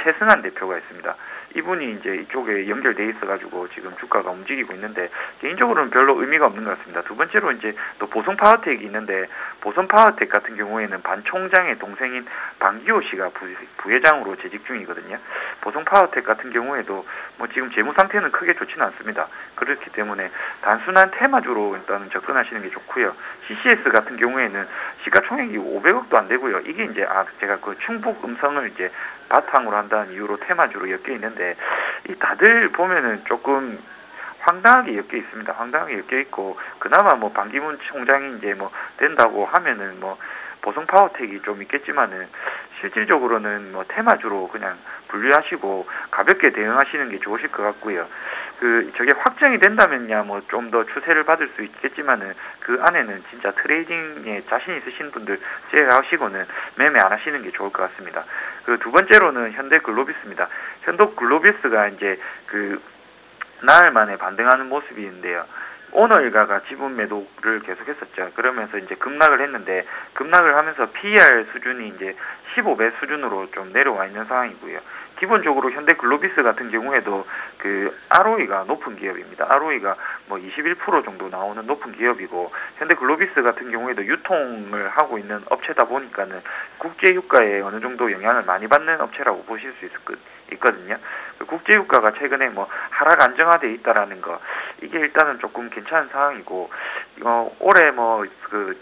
최승한 대표가 있습니다. 이분이 이제 이쪽에 연결돼 있어가지고 지금 주가가 움직이고 있는데 개인적으로는 별로 의미가 없는 것 같습니다. 두 번째로 이제 또 보성 파워텍이 있는데 보성 파워텍 같은 경우에는 반 총장의 동생인 방기호 씨가 부회장으로 재직 중이거든요. 보성 파워텍 같은 경우에도 뭐 지금 재무 상태는 크게 좋지는 않습니다. 그렇기 때문에 단순한 테마주로 일단은 접근하시는 게 좋고요. CCS 같은 경우에는 시가총액이 500억도 안 되고요. 이게 이제 제가 그 충북 음성을 이제 바탕으로 한다는 이유로 테마주로 엮여 있는데 이 다들 보면은 조금 황당하게 엮여 있습니다. 황당하게 엮여 있고 그나마 뭐 반기문 총장이 이제 뭐 된다고 하면은 뭐 보성 파워텍이 좀 있겠지만은 실질적으로는 뭐 테마주로 그냥 분류하시고 가볍게 대응하시는 게 좋으실 것 같고요. 저게 확정이 된다면야 뭐 좀 더 추세를 받을 수 있겠지만은 그 안에는 진짜 트레이딩에 자신 있으신 분들 제외하시고는 매매 안 하시는 게 좋을 것 같습니다. 두 번째로는 현대글로비스입니다. 현대글로비스가 이제 나흘 만에 반등하는 모습인데요. 오너일가가 지분 매도를 계속했었죠. 그러면서 이제 급락을 했는데 급락을 하면서 PER 수준이 이제 15배 수준으로 좀 내려와 있는 상황이고요. 기본적으로 현대글로비스 같은 경우에도 ROE가 높은 기업입니다. ROE가 뭐 21% 정도 나오는 높은 기업이고 현대글로비스 같은 경우에도 유통을 하고 있는 업체다 보니까는 국제유가에 어느 정도 영향을 많이 받는 업체라고 보실 수 있거든요. 국제유가가 최근에 뭐 하락 안정화돼 있다라는 거 이게 일단은 조금 괜찮은 상황이고 올해 뭐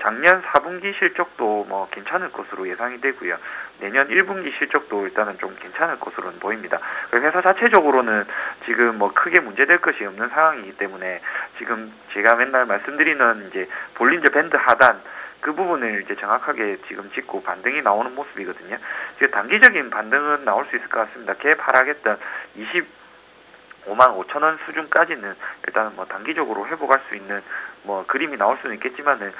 작년 4분기 실적도 뭐 괜찮을 것으로 예상이 되고요. 내년 1분기 실적도 일단은 좀 괜찮을 것으로는 보입니다. 회사 자체적으로는 지금 뭐 크게 문제될 것이 없는 상황이기 때문에 지금 제가 맨날 말씀드리는 이제 볼린저 밴드 하단 그 부분을 이제 정확하게 지금 짚고 반등이 나오는 모습이거든요. 지금 단기적인 반등은 나올 수 있을 것 같습니다. 갭 하락했던 25만 5천 원 수준까지는 일단은 뭐 단기적으로 회복할 수 있는 뭐 그림이 나올 수는 있겠지만은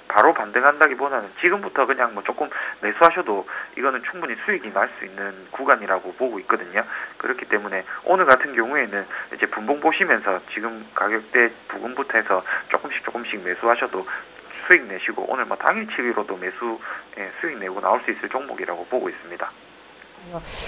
바로 반등한다기보다는 지금부터 그냥 뭐 조금 매수하셔도 이거는 충분히 수익이 날 수 있는 구간이라고 보고 있거든요. 그렇기 때문에 오늘 같은 경우에는 이제 분봉 보시면서 지금 가격대 부근부터 해서 조금씩 매수하셔도 수익 내시고 오늘 뭐 당일치기로도 수익 내고 나올 수 있을 종목이라고 보고 있습니다.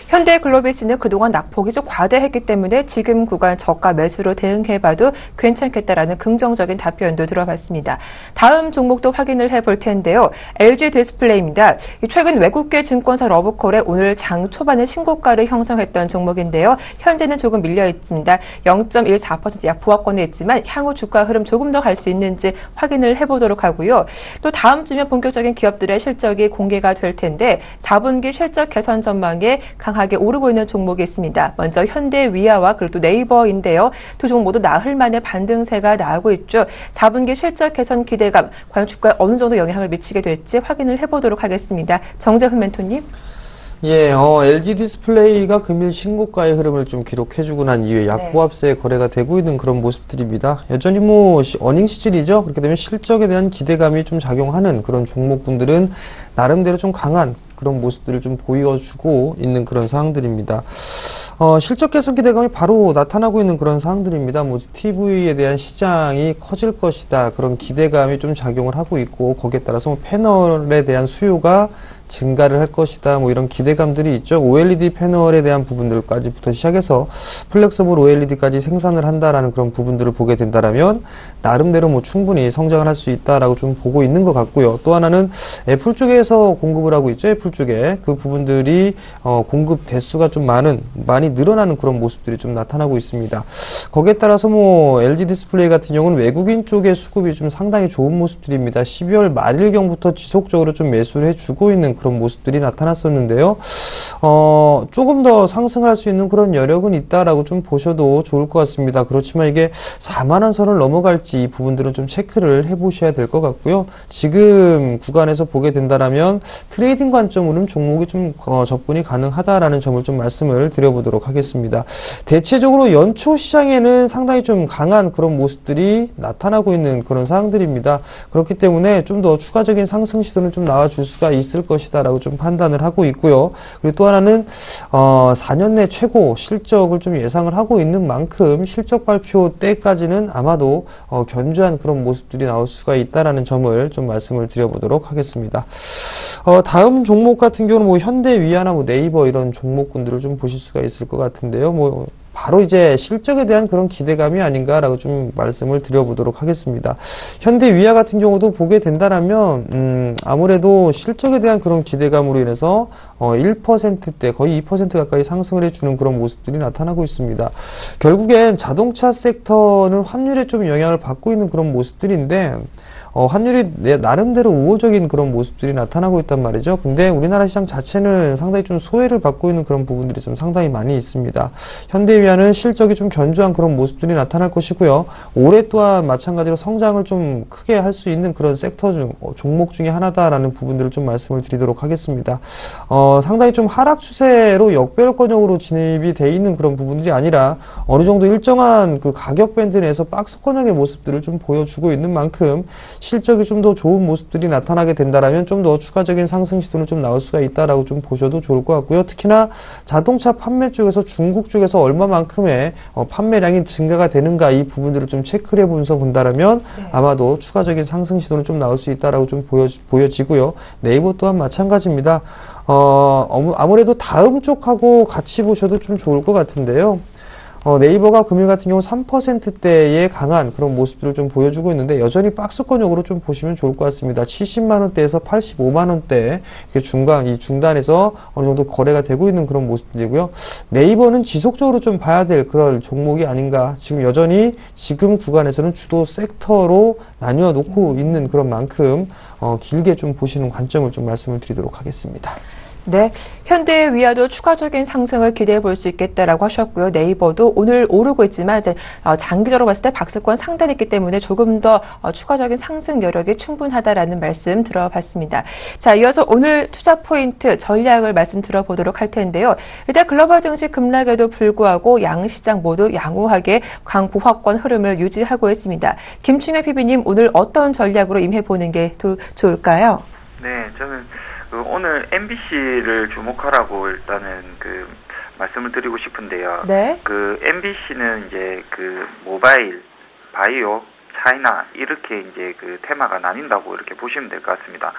현대글로비스는 그동안 낙폭이 좀 과대했기 때문에 지금 구간 저가 매수로 대응해봐도 괜찮겠다라는 긍정적인 답변도 들어봤습니다. 다음 종목도 확인을 해볼 텐데요. LG디스플레이입니다. 최근 외국계 증권사 러브콜에 오늘 장 초반에 신고가를 형성했던 종목인데요. 현재는 조금 밀려 있습니다. 0.14% 약 보합권에 있지만 향후 주가 흐름 조금 더 갈 수 있는지 확인을 해보도록 하고요. 또 다음 주면 본격적인 기업들의 실적이 공개가 될 텐데 4분기 실적 개선 전망이 강하게 오르고 있는 종목이 있습니다. 먼저 현대위아와 그리고 또 네이버인데요. 두 종목 모두 나흘 만에 반등세가 나오고 있죠. 4분기 실적 개선 기대감, 과연 주가에 어느 정도 영향을 미치게 될지 확인을 해보도록 하겠습니다. 정재훈 멘토님. LG 디스플레이가 금일 신고가의 흐름을 좀 기록해주고 난 이후에 약보합세에 거래가 되고 있는 그런 모습들입니다. 여전히 뭐 어닝 시즌이죠. 그렇게 되면 실적에 대한 기대감이 좀 작용하는 그런 종목분들은 나름대로 좀 강한 그런 모습들을 좀 보여주고 있는 그런 상황들입니다. 실적 개선 기대감이 바로 나타나고 있는 그런 상황들입니다. 뭐 TV에 대한 시장이 커질 것이다. 그런 기대감이 좀 작용을 하고 있고 거기에 따라서 뭐 패널에 대한 수요가 증가를 할 것이다. 뭐 이런 기대감들이 있죠. OLED 패널에 대한 부분들까지부터 시작해서 플렉서블 OLED까지 생산을 한다라는 그런 부분들을 보게 된다라면 나름대로 뭐 충분히 성장을 할 수 있다라고 좀 보고 있는 것 같고요. 또 하나는 애플 쪽에서 공급을 하고 있죠. 애플 쪽에 그 부분들이 공급 대수가 좀 많이 늘어나는 그런 모습들이 좀 나타나고 있습니다. 거기에 따라서 뭐 LG 디스플레이 같은 경우는 외국인 쪽의 수급이 좀 상당히 좋은 모습들입니다. 12월 말일경부터 지속적으로 좀 매수를 해주고 있는 그런 모습들이 나타났었는데요. 조금 더 상승할 수 있는 그런 여력은 있다라고 좀 보셔도 좋을 것 같습니다. 그렇지만 이게 4만원 선을 넘어갈지 이 부분들은 좀 체크를 해보셔야 될 것 같고요. 지금 구간에서 보게 된다라면 트레이딩 관점으로는 종목이 좀 접근이 가능하다라는 점을 좀 말씀을 드려보도록 하겠습니다. 대체적으로 연초 시장에는 상당히 좀 강한 그런 모습들이 나타나고 있는 그런 상황들입니다. 그렇기 때문에 좀 더 추가적인 상승 시도는 좀 나와줄 수가 있을 것이다라고 좀 판단을 하고 있고요. 그리고 또 하나는 4년 내 최고 실적을 좀 예상을 하고 있는 만큼 실적 발표 때까지는 아마도 견조한 그런 모습들이 나올 수가 있다라는 점을 좀 말씀을 드려보도록 하겠습니다. 다음 종목 같은 경우는 뭐 현대위아나 뭐 네이버 이런 종목군들을 좀 보실 수가 있을 것 같은데요. 뭐 바로 이제 실적에 대한 그런 기대감이 아닌가라고 좀 말씀을 드려보도록 하겠습니다. 현대위아 같은 경우도 보게 된다라면 아무래도 실적에 대한 그런 기대감으로 인해서 1%대 거의 2% 가까이 상승을 해주는 그런 모습들이 나타나고 있습니다. 결국엔 자동차 섹터는 환율에 좀 영향을 받고 있는 그런 모습들인데 환율이 나름대로 우호적인 그런 모습들이 나타나고 있단 말이죠. 근데 우리나라 시장 자체는 상당히 좀 소외를 받고 있는 그런 부분들이 좀 상당히 많이 있습니다. 현대위아는 실적이 좀 견조한 그런 모습들이 나타날 것이고요. 올해 또한 마찬가지로 성장을 좀 크게 할 수 있는 그런 섹터 종목 중에 하나다라는 부분들을 좀 말씀을 드리도록 하겠습니다. 상당히 좀 하락 추세로 역배열권역으로 진입이 돼 있는 그런 부분들이 아니라 어느 정도 일정한 그 가격 밴드 내에서 박스권역의 모습들을 좀 보여주고 있는 만큼 실적이 좀 더 좋은 모습들이 나타나게 된다라면 좀 더 추가적인 상승 시도는 좀 나올 수가 있다라고 좀 보셔도 좋을 것 같고요. 특히나 자동차 판매 쪽에서 중국 쪽에서 얼마만큼의 판매량이 증가가 되는가 이 부분들을 좀 체크를 해보면서 본다라면 아마도 추가적인 상승 시도는 좀 나올 수 있다라고 좀 보여지고요. 네이버 또한 마찬가지입니다. 아무래도 다음 쪽하고 같이 보셔도 좀 좋을 것 같은데요. 네이버가 금일 같은 경우 3%대의 강한 그런 모습들을 좀 보여주고 있는데 여전히 박스권역으로 좀 보시면 좋을 것 같습니다. 70만원대에서 85만원대 이 중단에서 어느 정도 거래가 되고 있는 그런 모습들이고요. 네이버는 지속적으로 좀 봐야 될 그런 종목이 아닌가. 지금 여전히 지금 구간에서는 주도 섹터로 나뉘어 놓고 있는 그런 만큼 길게 좀 보시는 관점을 좀 말씀을 드리도록 하겠습니다. 네, 현대위아도 추가적인 상승을 기대해 볼 수 있겠다라고 하셨고요. 네이버도 오늘 오르고 있지만 이제 장기적으로 봤을 때 박스권 상단했기 때문에 조금 더 추가적인 상승 여력이 충분하다라는 말씀 들어봤습니다. 자, 이어서 오늘 투자 포인트 전략을 말씀 들어보도록 할 텐데요. 일단 글로벌 증시 급락에도 불구하고 양시장 모두 양호하게 강보합권 흐름을 유지하고 있습니다. 김충현 PB님 오늘 어떤 전략으로 임해보는 게 좋을까요? 네, 저는 오늘 MBC를 주목하라고 일단은 말씀을 드리고 싶은데요. 네. MBC는 이제 모바일, 바이오, 차이나 이렇게 이제 테마가 나뉜다고 이렇게 보시면 될 것 같습니다.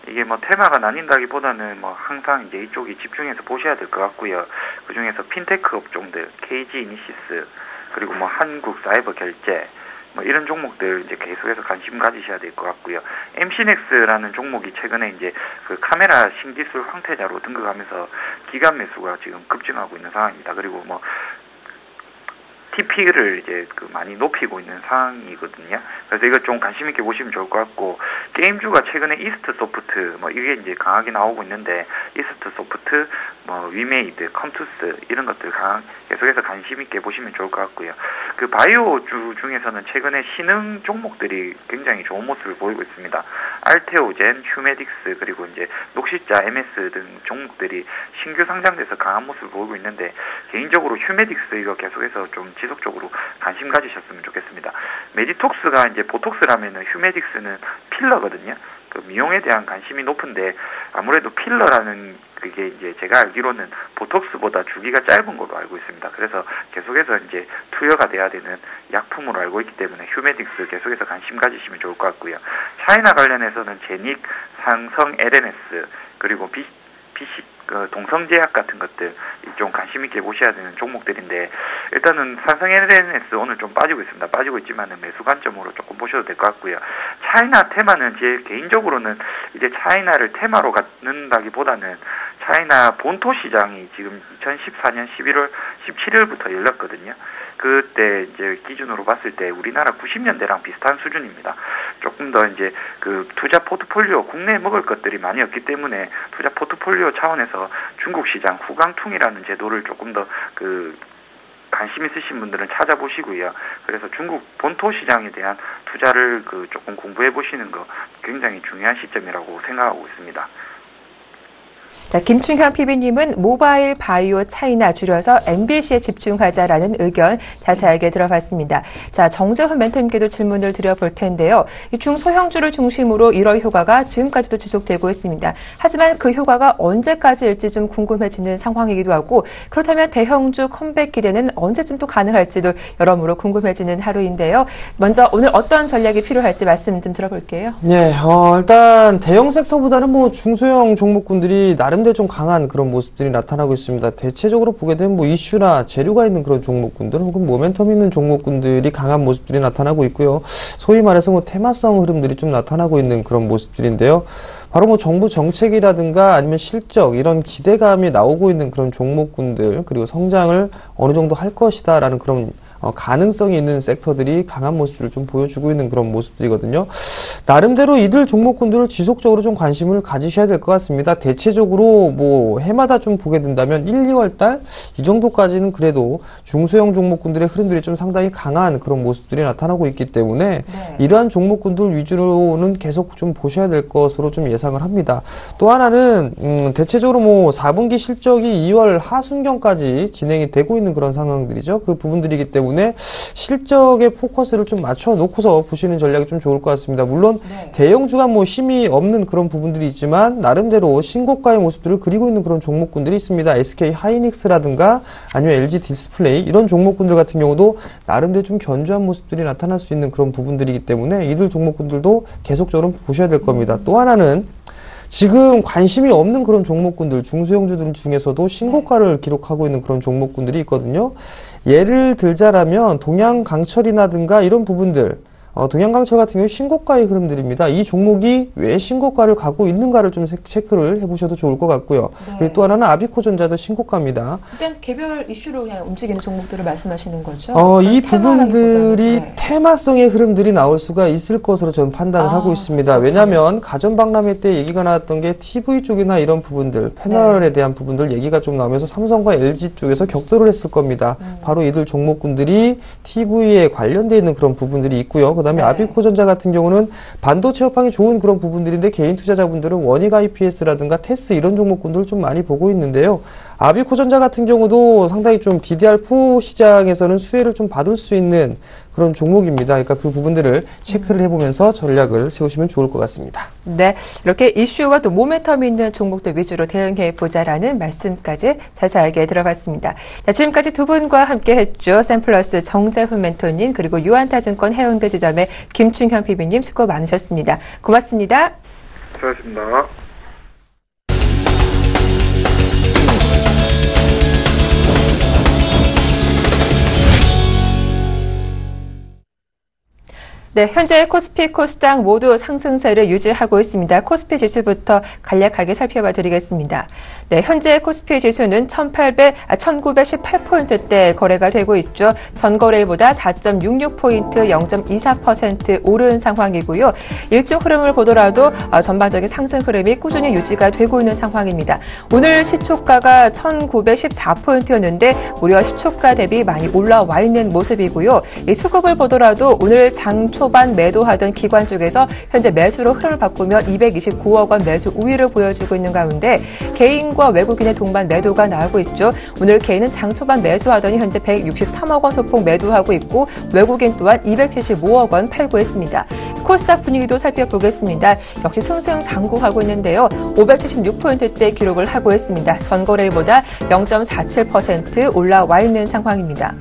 이게 뭐 테마가 나뉜다기보다는 뭐 항상 이제 이쪽이 집중해서 보셔야 될 것 같고요. 그 중에서 핀테크 업종들, KG 이니시스, 그리고 뭐 한국 사이버 결제, 뭐 이런 종목들 이제 계속해서 관심 가지셔야 될 것 같고요. MC넥스라는 종목이 최근에 이제 카메라 신기술 황태자로 등극하면서 기간 매수가 지금 급증하고 있는 상황입니다. 그리고 뭐 TP를 이제 많이 높이고 있는 상황이거든요. 그래서 이거 좀 관심 있게 보시면 좋을 것 같고, 게임주가 최근에 이스트 소프트 뭐 이게 이제 강하게 나오고 있는데 이스트 소프트, 뭐 위메이드, 컴투스 이런 것들 계속해서 관심 있게 보시면 좋을 것 같고요. 바이오주 중에서는 최근에 신흥 종목들이 굉장히 좋은 모습을 보이고 있습니다. 알테오젠, 휴메딕스 그리고 이제 녹시자, MS 등 종목들이 신규 상장돼서 강한 모습을 보이고 있는데 개인적으로 휴메딕스 이거 계속해서 좀 지속적으로 관심 가지셨으면 좋겠습니다. 메디톡스가 이제 보톡스라면은 휴메딕스는 필러거든요. 미용에 대한 관심이 높은데 아무래도 필러라는 그게 이제 제가 알기로는 보톡스보다 주기가 짧은 걸로 알고 있습니다. 그래서 계속해서 이제 투여가 돼야 되는 약품으로 알고 있기 때문에 휴메딕스 계속해서 관심 가지시면 좋을 것 같고요. 차이나 관련해서는 제닉, 상성, LNS 그리고 동성제약 같은 것들 좀 관심 있게 보셔야 되는 종목들인데 일단은 삼성 LNS 오늘 좀 빠지고 있습니다. 빠지고 있지만은 매수 관점으로 조금 보셔도 될 것 같고요. 차이나 테마는 제 개인적으로는 이제 차이나를 테마로 갖는다기보다는 차이나 본토 시장이 지금 2014년 11월 17일부터 열렸거든요. 그때 이제 기준으로 봤을 때 우리나라 90년대랑 비슷한 수준입니다. 조금 더 이제 투자 포트폴리오 국내에 먹을 것들이 많이 없기 때문에 투자 포트폴리오 차원에서 중국 시장 후강통이라는 제도를 조금 더 관심 있으신 분들은 찾아보시고요. 그래서 중국 본토 시장에 대한 투자를 조금 공부해 보시는 거 굉장히 중요한 시점이라고 생각하고 있습니다. 자, 김충현 PB님은 모바일 바이오 차이나 줄여서 MBC에 집중하자라는 의견 자세하게 들어봤습니다. 자, 정재훈 멘토님께도 질문을 드려볼 텐데요. 이 중소형주를 중심으로 1월 효과가 지금까지도 지속되고 있습니다. 하지만 그 효과가 언제까지일지 좀 궁금해지는 상황이기도 하고 그렇다면 대형주 컴백 기대는 언제쯤 또 가능할지도 여러모로 궁금해지는 하루인데요. 먼저 오늘 어떤 전략이 필요할지 말씀 좀 들어볼게요. 네, 일단 대형 섹터보다는 뭐 중소형 종목군들이 나름대로 좀 강한 그런 모습들이 나타나고 있습니다. 대체적으로 보게 되면 뭐 이슈나 재료가 있는 그런 종목군들 혹은 모멘텀 있는 종목군들이 강한 모습들이 나타나고 있고요. 소위 말해서 뭐 테마성 흐름들이 좀 나타나고 있는 그런 모습들인데요. 바로 뭐 정부 정책이라든가 아니면 실적 이런 기대감이 나오고 있는 그런 종목군들 그리고 성장을 어느 정도 할 것이다라는 그런 가능성이 있는 섹터들이 강한 모습을 좀 보여주고 있는 그런 모습들이거든요. 나름대로 이들 종목군들을 지속적으로 좀 관심을 가지셔야 될 것 같습니다. 대체적으로 뭐 해마다 좀 보게 된다면 1, 2월 달 이 정도까지는 그래도 중소형 종목군들의 흐름들이 좀 상당히 강한 그런 모습들이 나타나고 있기 때문에 이러한 종목군들 위주로는 계속 좀 보셔야 될 것으로 좀 예상을 합니다. 또 하나는 대체적으로 뭐 4분기 실적이 2월 하순경까지 진행이 되고 있는 그런 상황들이죠. 그 부분들이기 때문에 실적에 포커스를 좀 맞춰 놓고서 보시는 전략이 좀 좋을 것 같습니다. 물론 대형주가 뭐 힘이 없는 그런 부분들이 있지만 나름대로 신고가의 모습들을 그리고 있는 그런 종목군들이 있습니다. SK 하이닉스라든가 아니면 LG 디스플레이 이런 종목군들 같은 경우도 나름대로 좀 견조한 모습들이 나타날 수 있는 그런 부분들이기 때문에 이들 종목군들도 계속적으로 보셔야 될 겁니다. 또 하나는 지금 관심이 없는 그런 종목군들 중소형주들 중에서도 신고가를 기록하고 있는 그런 종목군들이 있거든요. 예를 들자라면 동양강철이라든가 이런 부분들 동양강철 같은 경우 신고가의 흐름들입니다. 이 종목이 왜 신고가를 가고 있는가를 좀 체크를 해보셔도 좋을 것 같고요. 그리고 또 하나는 아비코전자도 신고가입니다. 일단 개별 이슈로 그냥 움직이는 종목들을 말씀하시는 거죠? 이 부분들이 테마성의 흐름들이 나올 수가 있을 것으로 저는 판단을 하고 있습니다. 왜냐하면 가전박람회 때 얘기가 나왔던 게 TV 쪽이나 이런 부분들, 패널에 대한 부분들 얘기가 좀 나오면서 삼성과 LG 쪽에서 격돌을 했을 겁니다. 바로 이들 종목군들이 TV에 관련되어 있는 그런 부분들이 있고요. 그다음에 아비코전자 같은 경우는 반도체 업황이 좋은 그런 부분들인데 개인 투자자분들은 원익 IPS라든가 테스 이런 종목군들을 좀 많이 보고 있는데요. 아비코전자 같은 경우도 상당히 좀 DDR4 시장에서는 수혜를 좀 받을 수 있는 그런 종목입니다. 그러니까 그 부분들을 체크를 해보면서 전략을 세우시면 좋을 것 같습니다. 네, 이렇게 이슈와 또 모멘텀 있는 종목들 위주로 대응해보자라는 말씀까지 자세하게 들어봤습니다. 자, 지금까지 두 분과 함께했죠. 샘플러스 정재훈 멘토님 그리고 유한타증권 해운대 지점의 김충현 PB님 수고 많으셨습니다. 고맙습니다. 수고하셨습니다. 네, 현재 코스피, 코스닥 모두 상승세를 유지하고 있습니다. 코스피 지수부터 간략하게 살펴봐 드리겠습니다. 네, 현재 코스피 지수는 1918포인트대 거래가 되고 있죠. 전거래일보다 4.66포인트 0.24% 오른 상황이고요. 일종 흐름을 보더라도 전반적인 상승 흐름이 꾸준히 유지가 되고 있는 상황입니다. 오늘 시초가가 1914포인트였는데 무려 시초가 대비 많이 올라와 있는 모습이고요. 이 수급을 보더라도 오늘 장 초반 매도하던 기관 쪽에서 현재 매수로 흐름을 바꾸며 229억 원 매수 우위를 보여주고 있는 가운데 개인과 외국인의 동반 매도가 나오고 있죠. 오늘 개인은 장 초반 매수하더니 현재 163억 원 소폭 매도하고 있고 외국인 또한 275억 원 팔고 있습니다. 코스닥 분위기도 살펴보겠습니다. 역시 승승장구하고 있는데요. 576포인트대 기록을 하고 있습니다. 전거래일보다 0.47% 올라와 있는 상황입니다.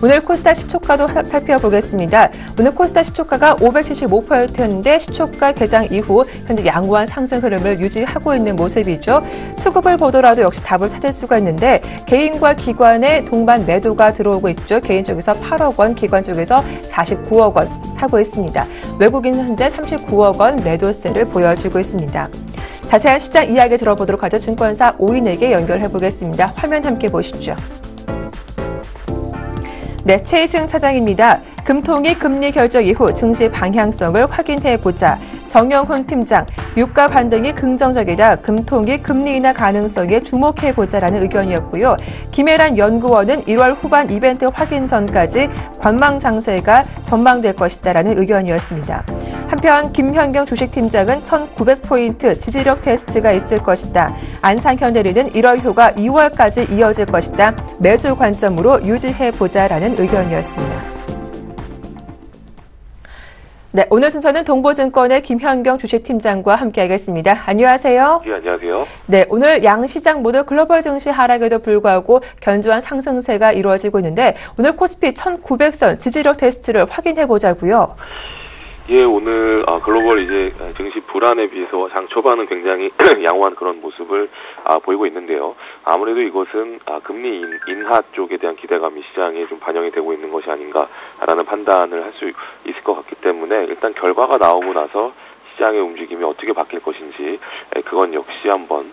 오늘 코스닥 시초가도 살펴보겠습니다. 오늘 코스닥 시초가가 575포인트였는데 시초가 개장 이후 현재 양호한 상승 흐름을 유지하고 있는 모습이죠. 수급을 보더라도 역시 답을 찾을 수가 있는데 개인과 기관의 동반 매도가 들어오고 있죠. 개인 쪽에서 8억 원, 기관 쪽에서 49억 원 사고 있습니다. 외국인은 현재 39억 원 매도세를 보여주고 있습니다. 자세한 시장 이야기 들어보도록 하죠. 증권사 오인에게 연결해 보겠습니다. 화면 함께 보시죠. 네, 최희승 차장입니다. 금통위 금리 결정 이후 증시 방향성을 확인해보자. 정영훈 팀장, 유가 반등이 긍정적이다. 금통위 금리 인하 가능성에 주목해보자라는 의견이었고요. 김혜란 연구원은 1월 후반 이벤트 확인 전까지 관망 장세가 전망될 것이다라는 의견이었습니다. 한편 김현경 주식팀장은 1900포인트 지지력 테스트가 있을 것이다. 안상현대리는 1월 효가 2월까지 이어질 것이다. 매수 관점으로 유지해보자라는 의견이었습니다. 네, 오늘 순서는 동보증권의 김현경 주식팀장과 함께하겠습니다. 안녕하세요. 네, 안녕하세요. 네, 오늘 양 시장 모두 글로벌 증시 하락에도 불구하고 견조한 상승세가 이루어지고 있는데 오늘 코스피 1900선 지지력 테스트를 확인해 보자고요. 예, 오늘 글로벌 이제 증시 불안에 비해서 장 초반은 굉장히 양호한 그런 모습을 보이고 있는데요. 아무래도 이것은 금리 인하 쪽에 대한 기대감이 시장에 좀 반영이 되고 있는 것이 아닌가라는 판단을 할 수 있을 것 같기 때문에 일단 결과가 나오고 나서 시장의 움직임이 어떻게 바뀔 것인지 그건 역시 한번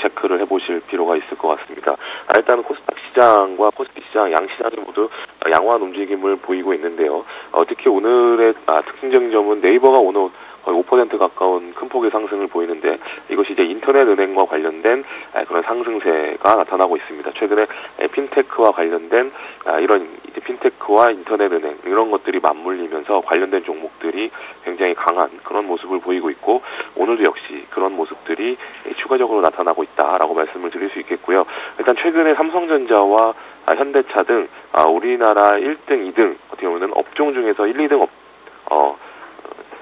체크를 해보실 필요가 있을 것 같습니다. 일단은 코스닥 시장과 코스피 시장, 양 시장이 모두 양호한 움직임을 보이고 있는데요. 특히 오늘의 특징적인 점은 네이버가 오늘 거의 5% 가까운 큰 폭의 상승을 보이는데 이것이 이제 인터넷 은행과 관련된 그런 상승세가 나타나고 있습니다. 최근에 핀테크와 관련된 이런 이제 핀테크와 인터넷 은행 이런 것들이 맞물리면서 관련된 종목들이 굉장히 강한 그런 모습을 보이고 있고 오늘도 역시 그런 모습들이 추가적으로 나타나고 있다라고 말씀을 드릴 수 있겠고요. 일단 최근에 삼성전자와 현대차 등 우리나라 1등, 2등 어떻게 보면 업종 중에서 1, 2등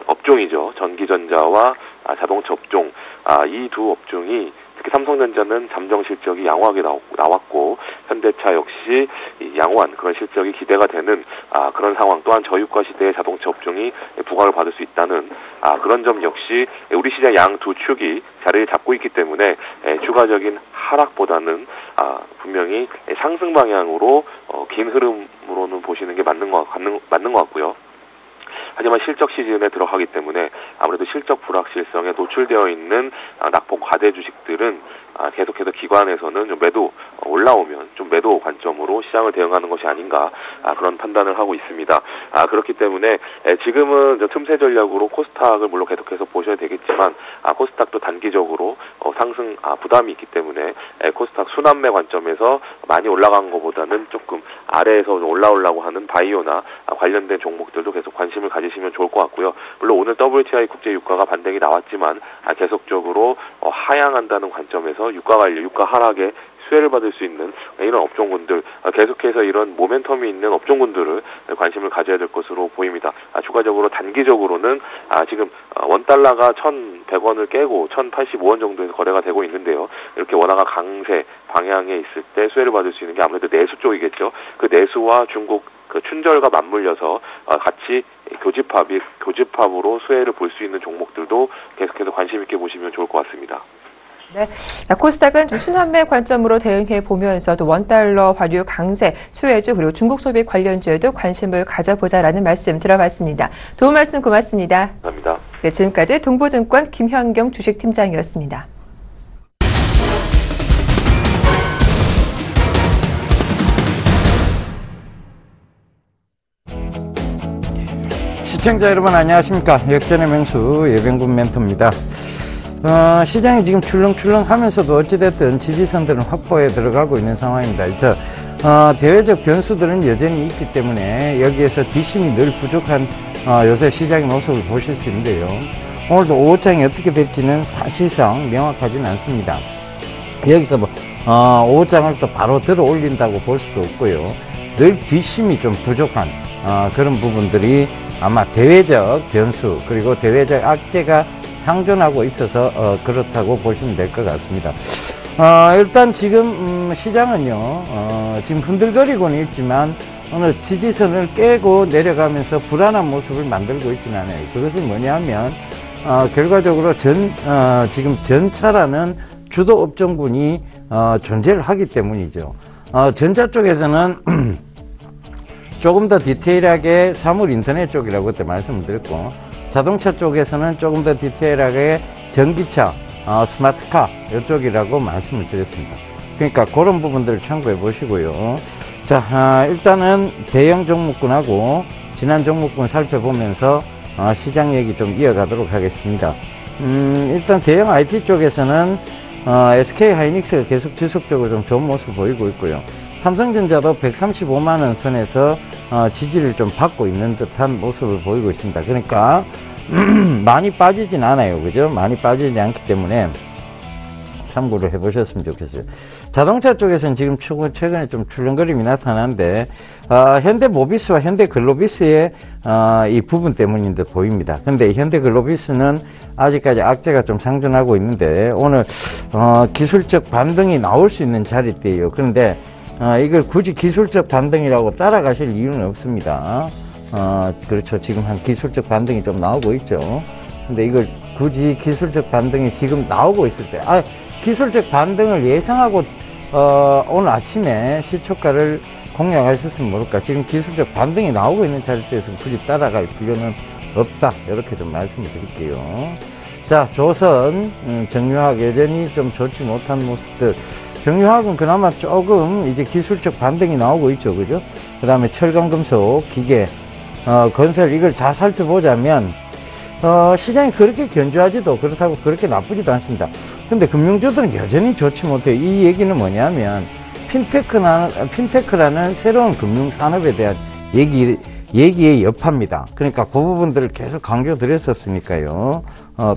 업종이죠. 전기전자와 자동차 업종 이 두 업종이 특히 삼성전자는 잠정 실적이 양호하게 나왔고 현대차 역시 양호한 그런 실적이 기대가 되는 그런 상황 또한 저유가 시대의 자동차 업종이 부각을 받을 수 있다는 그런 점 역시 우리 시장 양 두 축이 자리를 잡고 있기 때문에 추가적인 하락보다는 분명히 상승 방향으로 긴 흐름으로는 보시는 게 맞는 것 같고요. 하지만 실적 시즌에 들어가기 때문에 아무래도 실적 불확실성에 노출되어 있는 낙폭 과대 주식들은 계속해서 기관에서는 좀 매도 올라오면 좀 매도 관점으로 시장을 대응하는 것이 아닌가 그런 판단을 하고 있습니다. 그렇기 때문에 지금은 틈새 전략으로 코스닥을 물론 계속해서 보셔야 되겠지만 코스닥도 단기적으로 상승 부담이 있기 때문에 코스닥 순환매 관점에서 많이 올라간 것보다는 조금 아래에서 올라오려고 하는 바이오나 관련된 종목들도 계속 관심을 가지시면 좋을 것 같고요. 물론 오늘 WTI 국제 유가가 반등이 나왔지만 계속적으로 하향한다는 관점에서 유가 하락에 수혜를 받을 수 있는 이런 업종군들 계속해서 이런 모멘텀이 있는 업종군들을 관심을 가져야 될 것으로 보입니다. 추가적으로 단기적으로는 지금 원달러가 1,100원을 깨고 1,085원 정도에서 거래가 되고 있는데요. 이렇게 원화가 강세 방향에 있을 때 수혜를 받을 수 있는 게 아무래도 내수 쪽이겠죠. 그 내수와 중국 그 춘절과 맞물려서 같이 교집합으로 수혜를 볼 수 있는 종목들도 계속해서 관심 있게 보시면 좋을 것 같습니다. 네, 코스닥은 순환매 관점으로 대응해 보면서 또 원달러 환율 강세, 수혜주 그리고 중국 소비 관련주에도 관심을 가져보자라는 말씀 들어봤습니다. 도움 말씀 고맙습니다. 감사합니다. 네, 지금까지 동보증권 김현경 주식팀장이었습니다. 시청자 여러분 안녕하십니까. 역전의 명수 예병군 멘토입니다. 시장이 지금 출렁출렁 하면서도 어찌됐든 지지선들은 확보에 들어가고 있는 상황입니다. 대외적 변수들은 여전히 있기 때문에 여기에서 뒷심이 늘 부족한 요새 시장의 모습을 보실 수 있는데요. 오늘도 5장이 어떻게 될지는 사실상 명확하지는 않습니다. 여기서 5장을 또 바로 들어 올린다고 볼 수도 없고요. 늘 뒷심이 좀 부족한 그런 부분들이 아마 대외적 변수 그리고 대외적 악재가 상존하고 있어서 그렇다고 보시면 될 것 같습니다. 일단 지금 시장은요 지금 흔들거리고는 있지만 오늘 지지선을 깨고 내려가면서 불안한 모습을 만들고 있지는 않아요. 그것은 뭐냐면 결과적으로 지금 전차라는 주도 업종군이 존재를 하기 때문이죠. 전차 쪽에서는 조금 더 디테일하게 사물 인터넷 쪽이라고 그때 말씀을 드렸고, 자동차 쪽에서는 조금 더 디테일하게 전기차, 스마트카 이쪽이라고 말씀을 드렸습니다. 그러니까 그런 부분들을 참고해 보시고요. 자, 일단은 대형 종목군하고 지난 종목군 살펴보면서 시장 얘기 좀 이어가도록 하겠습니다. 일단 대형 IT 쪽에서는 SK 하이닉스가 계속 지속적으로 좀 좋은 모습을 보이고 있고요. 삼성전자도 135만원 선에서 지지를 좀 받고 있는 듯한 모습을 보이고 있습니다. 그러니까 많이 빠지진 않아요. 그죠? 많이 빠지지 않기 때문에 참고로 해보셨으면 좋겠어요. 자동차 쪽에서는 지금 최근에 좀 출렁거림이 나타나는데, 현대모비스와 현대글로비스의, 이 부분 때문인 듯 보입니다. 근데 현대글로비스는 아직까지 악재가 좀 상존하고 있는데, 오늘, 기술적 반등이 나올 수 있는 자리대예요. 그런데, 이걸 굳이 기술적 반등이라고 따라가실 이유는 없습니다. 그렇죠. 지금 한 기술적 반등이 좀 나오고 있죠. 근데 이걸 굳이 기술적 반등이 지금 나오고 있을 때, 기술적 반등을 예상하고 오늘 아침에 시초가를 공략하셨으면 모를까. 지금 기술적 반등이 나오고 있는 자리에서 굳이 따라갈 필요는 없다. 이렇게 좀 말씀을 드릴게요. 자, 조선, 정유학 여전히 좀 좋지 못한 모습들. 정유학은 그나마 조금 이제 기술적 반등이 나오고 있죠. 그죠? 그 다음에 철강금속, 기계, 건설 이걸 다 살펴보자면 시장이 그렇게 견조하지도 그렇다고 그렇게 나쁘지도 않습니다. 근데 금융주들은 여전히 좋지 못해요. 이 얘기는 뭐냐면 핀테크라는 새로운 금융산업에 대한 얘기의 여파입니다. 그러니까 그 부분들을 계속 강조드렸었으니까요.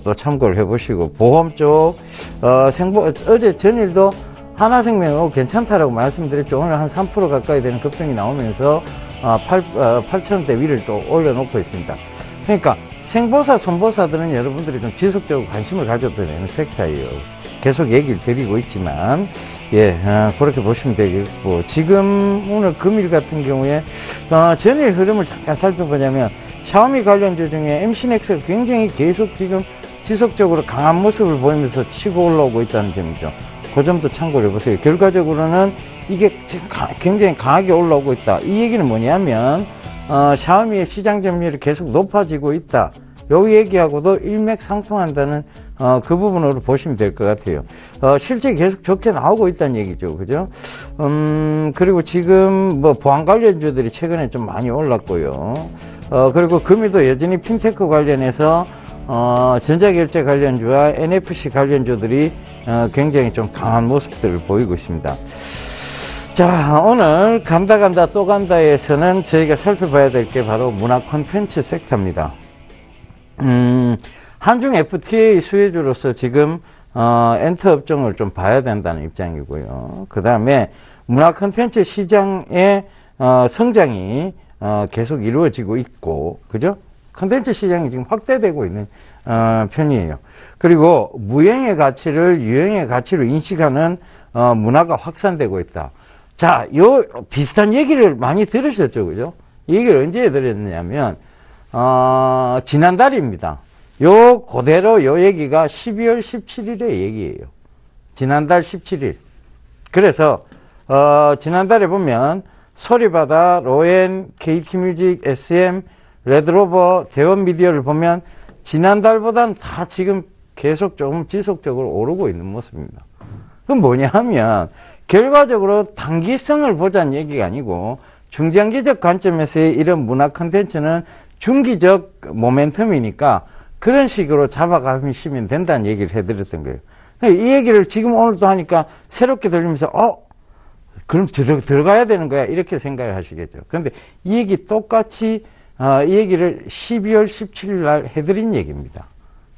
또 참고를 해보시고 보험 쪽 어제 전일도 하나생명 괜찮다라고 말씀드렸죠. 오늘 한 3% 가까이 되는 급등이 나오면서 8,000원대 위를 또 올려놓고 있습니다. 그러니까 생보사, 손보사들은 여러분들이 좀 지속적으로 관심을 가져도 되는 섹터예요. 계속 얘기를 드리고 있지만, 예, 그렇게 보시면 되겠고, 지금 오늘 금일 같은 경우에, 전일 흐름을 잠깐 살펴보자면, 샤오미 관련주 중에 MC넥스가 굉장히 계속 지금 지속적으로 강한 모습을 보이면서 치고 올라오고 있다는 점이죠. 그 점도 참고를 해보세요. 결과적으로는 이게 지금 굉장히 강하게 올라오고 있다. 이 얘기는 뭐냐면, 샤오미의 시장 점유율이 계속 높아지고 있다. 요 얘기하고도 일맥상통한다는, 그 부분으로 보시면 될 것 같아요. 실제 계속 좋게 나오고 있다는 얘기죠. 그죠? 그리고 지금 뭐 보안 관련주들이 최근에 좀 많이 올랐고요. 그리고 금일도 여전히 핀테크 관련해서, 전자결제 관련주와 NFC 관련주들이, 굉장히 좀 강한 모습들을 보이고 있습니다. 자, 오늘 간다 또 간다에서는 저희가 살펴봐야 될 게 바로 문화 콘텐츠 섹터입니다. 한중 FTA 수혜주로서 지금 엔터 업종을 좀 봐야 된다는 입장이고요. 그 다음에 문화 콘텐츠 시장의 성장이 계속 이루어지고 있고, 그죠? 콘텐츠 시장이 지금 확대되고 있는 편이에요. 그리고 무형의 가치를 유형의 가치로 인식하는 문화가 확산되고 있다. 자, 요 비슷한 얘기를 많이 들으셨죠, 그죠? 이 얘기를 언제 들었냐면 지난달입니다. 요 그대로 요 얘기가 12월 17일의 얘기예요. 지난달 17일. 그래서 지난달에 보면 소리바다, 로엔, KT뮤직, SM, 레드로버, 대원미디어를 보면 지난달보다는 다 지금 계속 조금 지속적으로 오르고 있는 모습입니다. 그건 뭐냐 하면 결과적으로 단기성을 보자는 얘기가 아니고 중장기적 관점에서의 이런 문화 콘텐츠는 중기적 모멘텀이니까 그런 식으로 잡아가시면 된다는 얘기를 해드렸던 거예요. 이 얘기를 지금 오늘도 하니까 새롭게 들리면서 그럼 들어가야 되는 거야 이렇게 생각을 하시겠죠. 그런데 이 얘기 똑같이 이 얘기를 12월 17일 날 해드린 얘기입니다.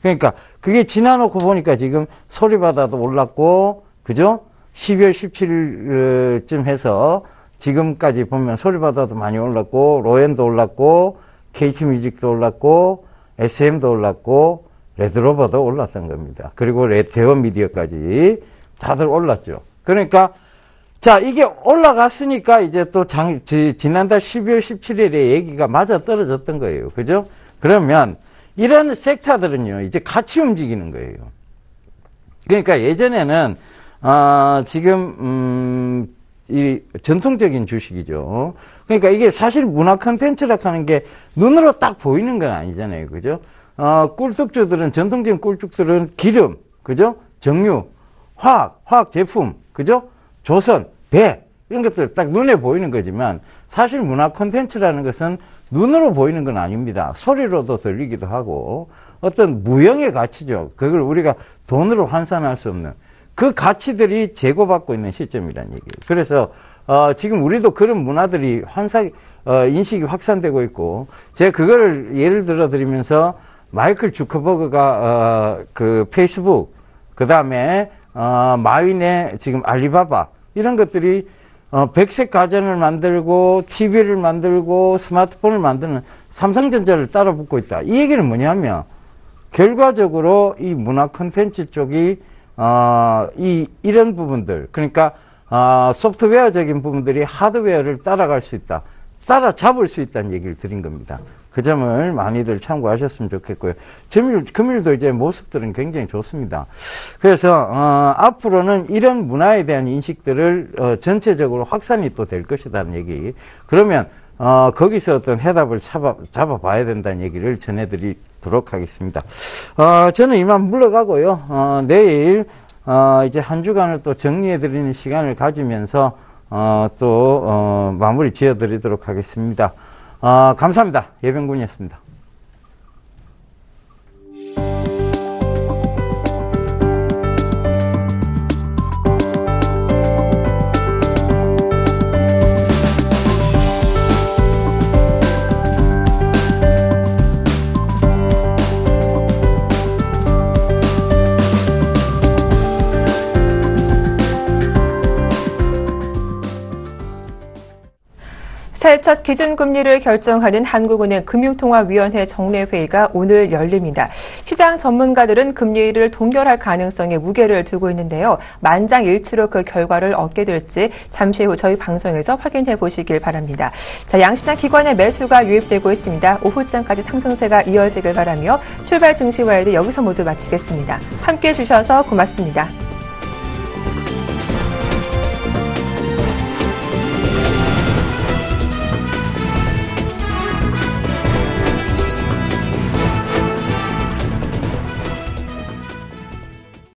그러니까 그게 지나놓고 보니까 지금 소리바다도 올랐고, 그죠? 12월 17일쯤 해서 지금까지 보면 소리바다도 많이 올랐고, 로엔도 올랐고, KT뮤직도 올랐고, SM도 올랐고, 레드로버도 올랐던 겁니다. 그리고 대원미디어까지 다들 올랐죠. 그러니까 자, 이게 올라갔으니까 이제 또 지난달 12월 17일에 얘기가 맞아 떨어졌던 거예요. 그죠? 그러면 이런 섹터들은요, 이제 같이 움직이는 거예요. 그러니까 예전에는, 지금, 이 전통적인 주식이죠. 그러니까 이게 사실 문화 콘텐츠라고 하는 게 눈으로 딱 보이는 건 아니잖아요. 그죠? 꿀뚝주들은, 전통적인 꿀뚝들은 기름, 그죠? 정유, 화학 제품, 그죠? 조선, 배, 이런 것들 딱 눈에 보이는 거지만 사실 문화 콘텐츠라는 것은 눈으로 보이는 건 아닙니다. 소리로도 들리기도 하고 어떤 무형의 가치죠. 그걸 우리가 돈으로 환산할 수 없는 그 가치들이 제고받고 있는 시점이라는 얘기예요. 그래서 지금 우리도 그런 문화들이 인식이 확산되고 있고 제가 그거를 예를 들어 드리면서 마이클 주커버그가 그 페이스북, 그 다음에 마윈의 지금 알리바바 이런 것들이 백색 가전을 만들고 TV를 만들고 스마트폰을 만드는 삼성전자를 따라붙고 있다. 이 얘기는 뭐냐면 결과적으로 이 문화 콘텐츠 쪽이 이런 부분들, 그러니까 소프트웨어적인 부분들이 하드웨어를 따라갈 수 있다, 따라잡을 수 있다는 얘기를 드린 겁니다. 그 점을 많이들 참고하셨으면 좋겠고요. 금일도 이제 모습들은 굉장히 좋습니다. 그래서 앞으로는 이런 문화에 대한 인식들을 전체적으로 확산이 또 될 것이라는 얘기. 그러면 거기서 어떤 해답을 잡아봐야 된다는 얘기를 전해드리도록 하겠습니다. 저는 이만 물러가고요. 내일 이제 한 주간을 또 정리해드리는 시간을 가지면서 또 마무리 지어드리도록 하겠습니다. 감사합니다. 예병군이었습니다. 새해 첫 기준금리를 결정하는 한국은행 금융통화위원회 정례회의가 오늘 열립니다. 시장 전문가들은 금리를 동결할 가능성에 무게를 두고 있는데요. 만장일치로 그 결과를 얻게 될지 잠시 후 저희 방송에서 확인해 보시길 바랍니다. 자, 양시장 기관의 매수가 유입되고 있습니다. 오후장까지 상승세가 이어지길 바라며 출발 증시와일드 여기서 모두 마치겠습니다. 함께해 주셔서 고맙습니다.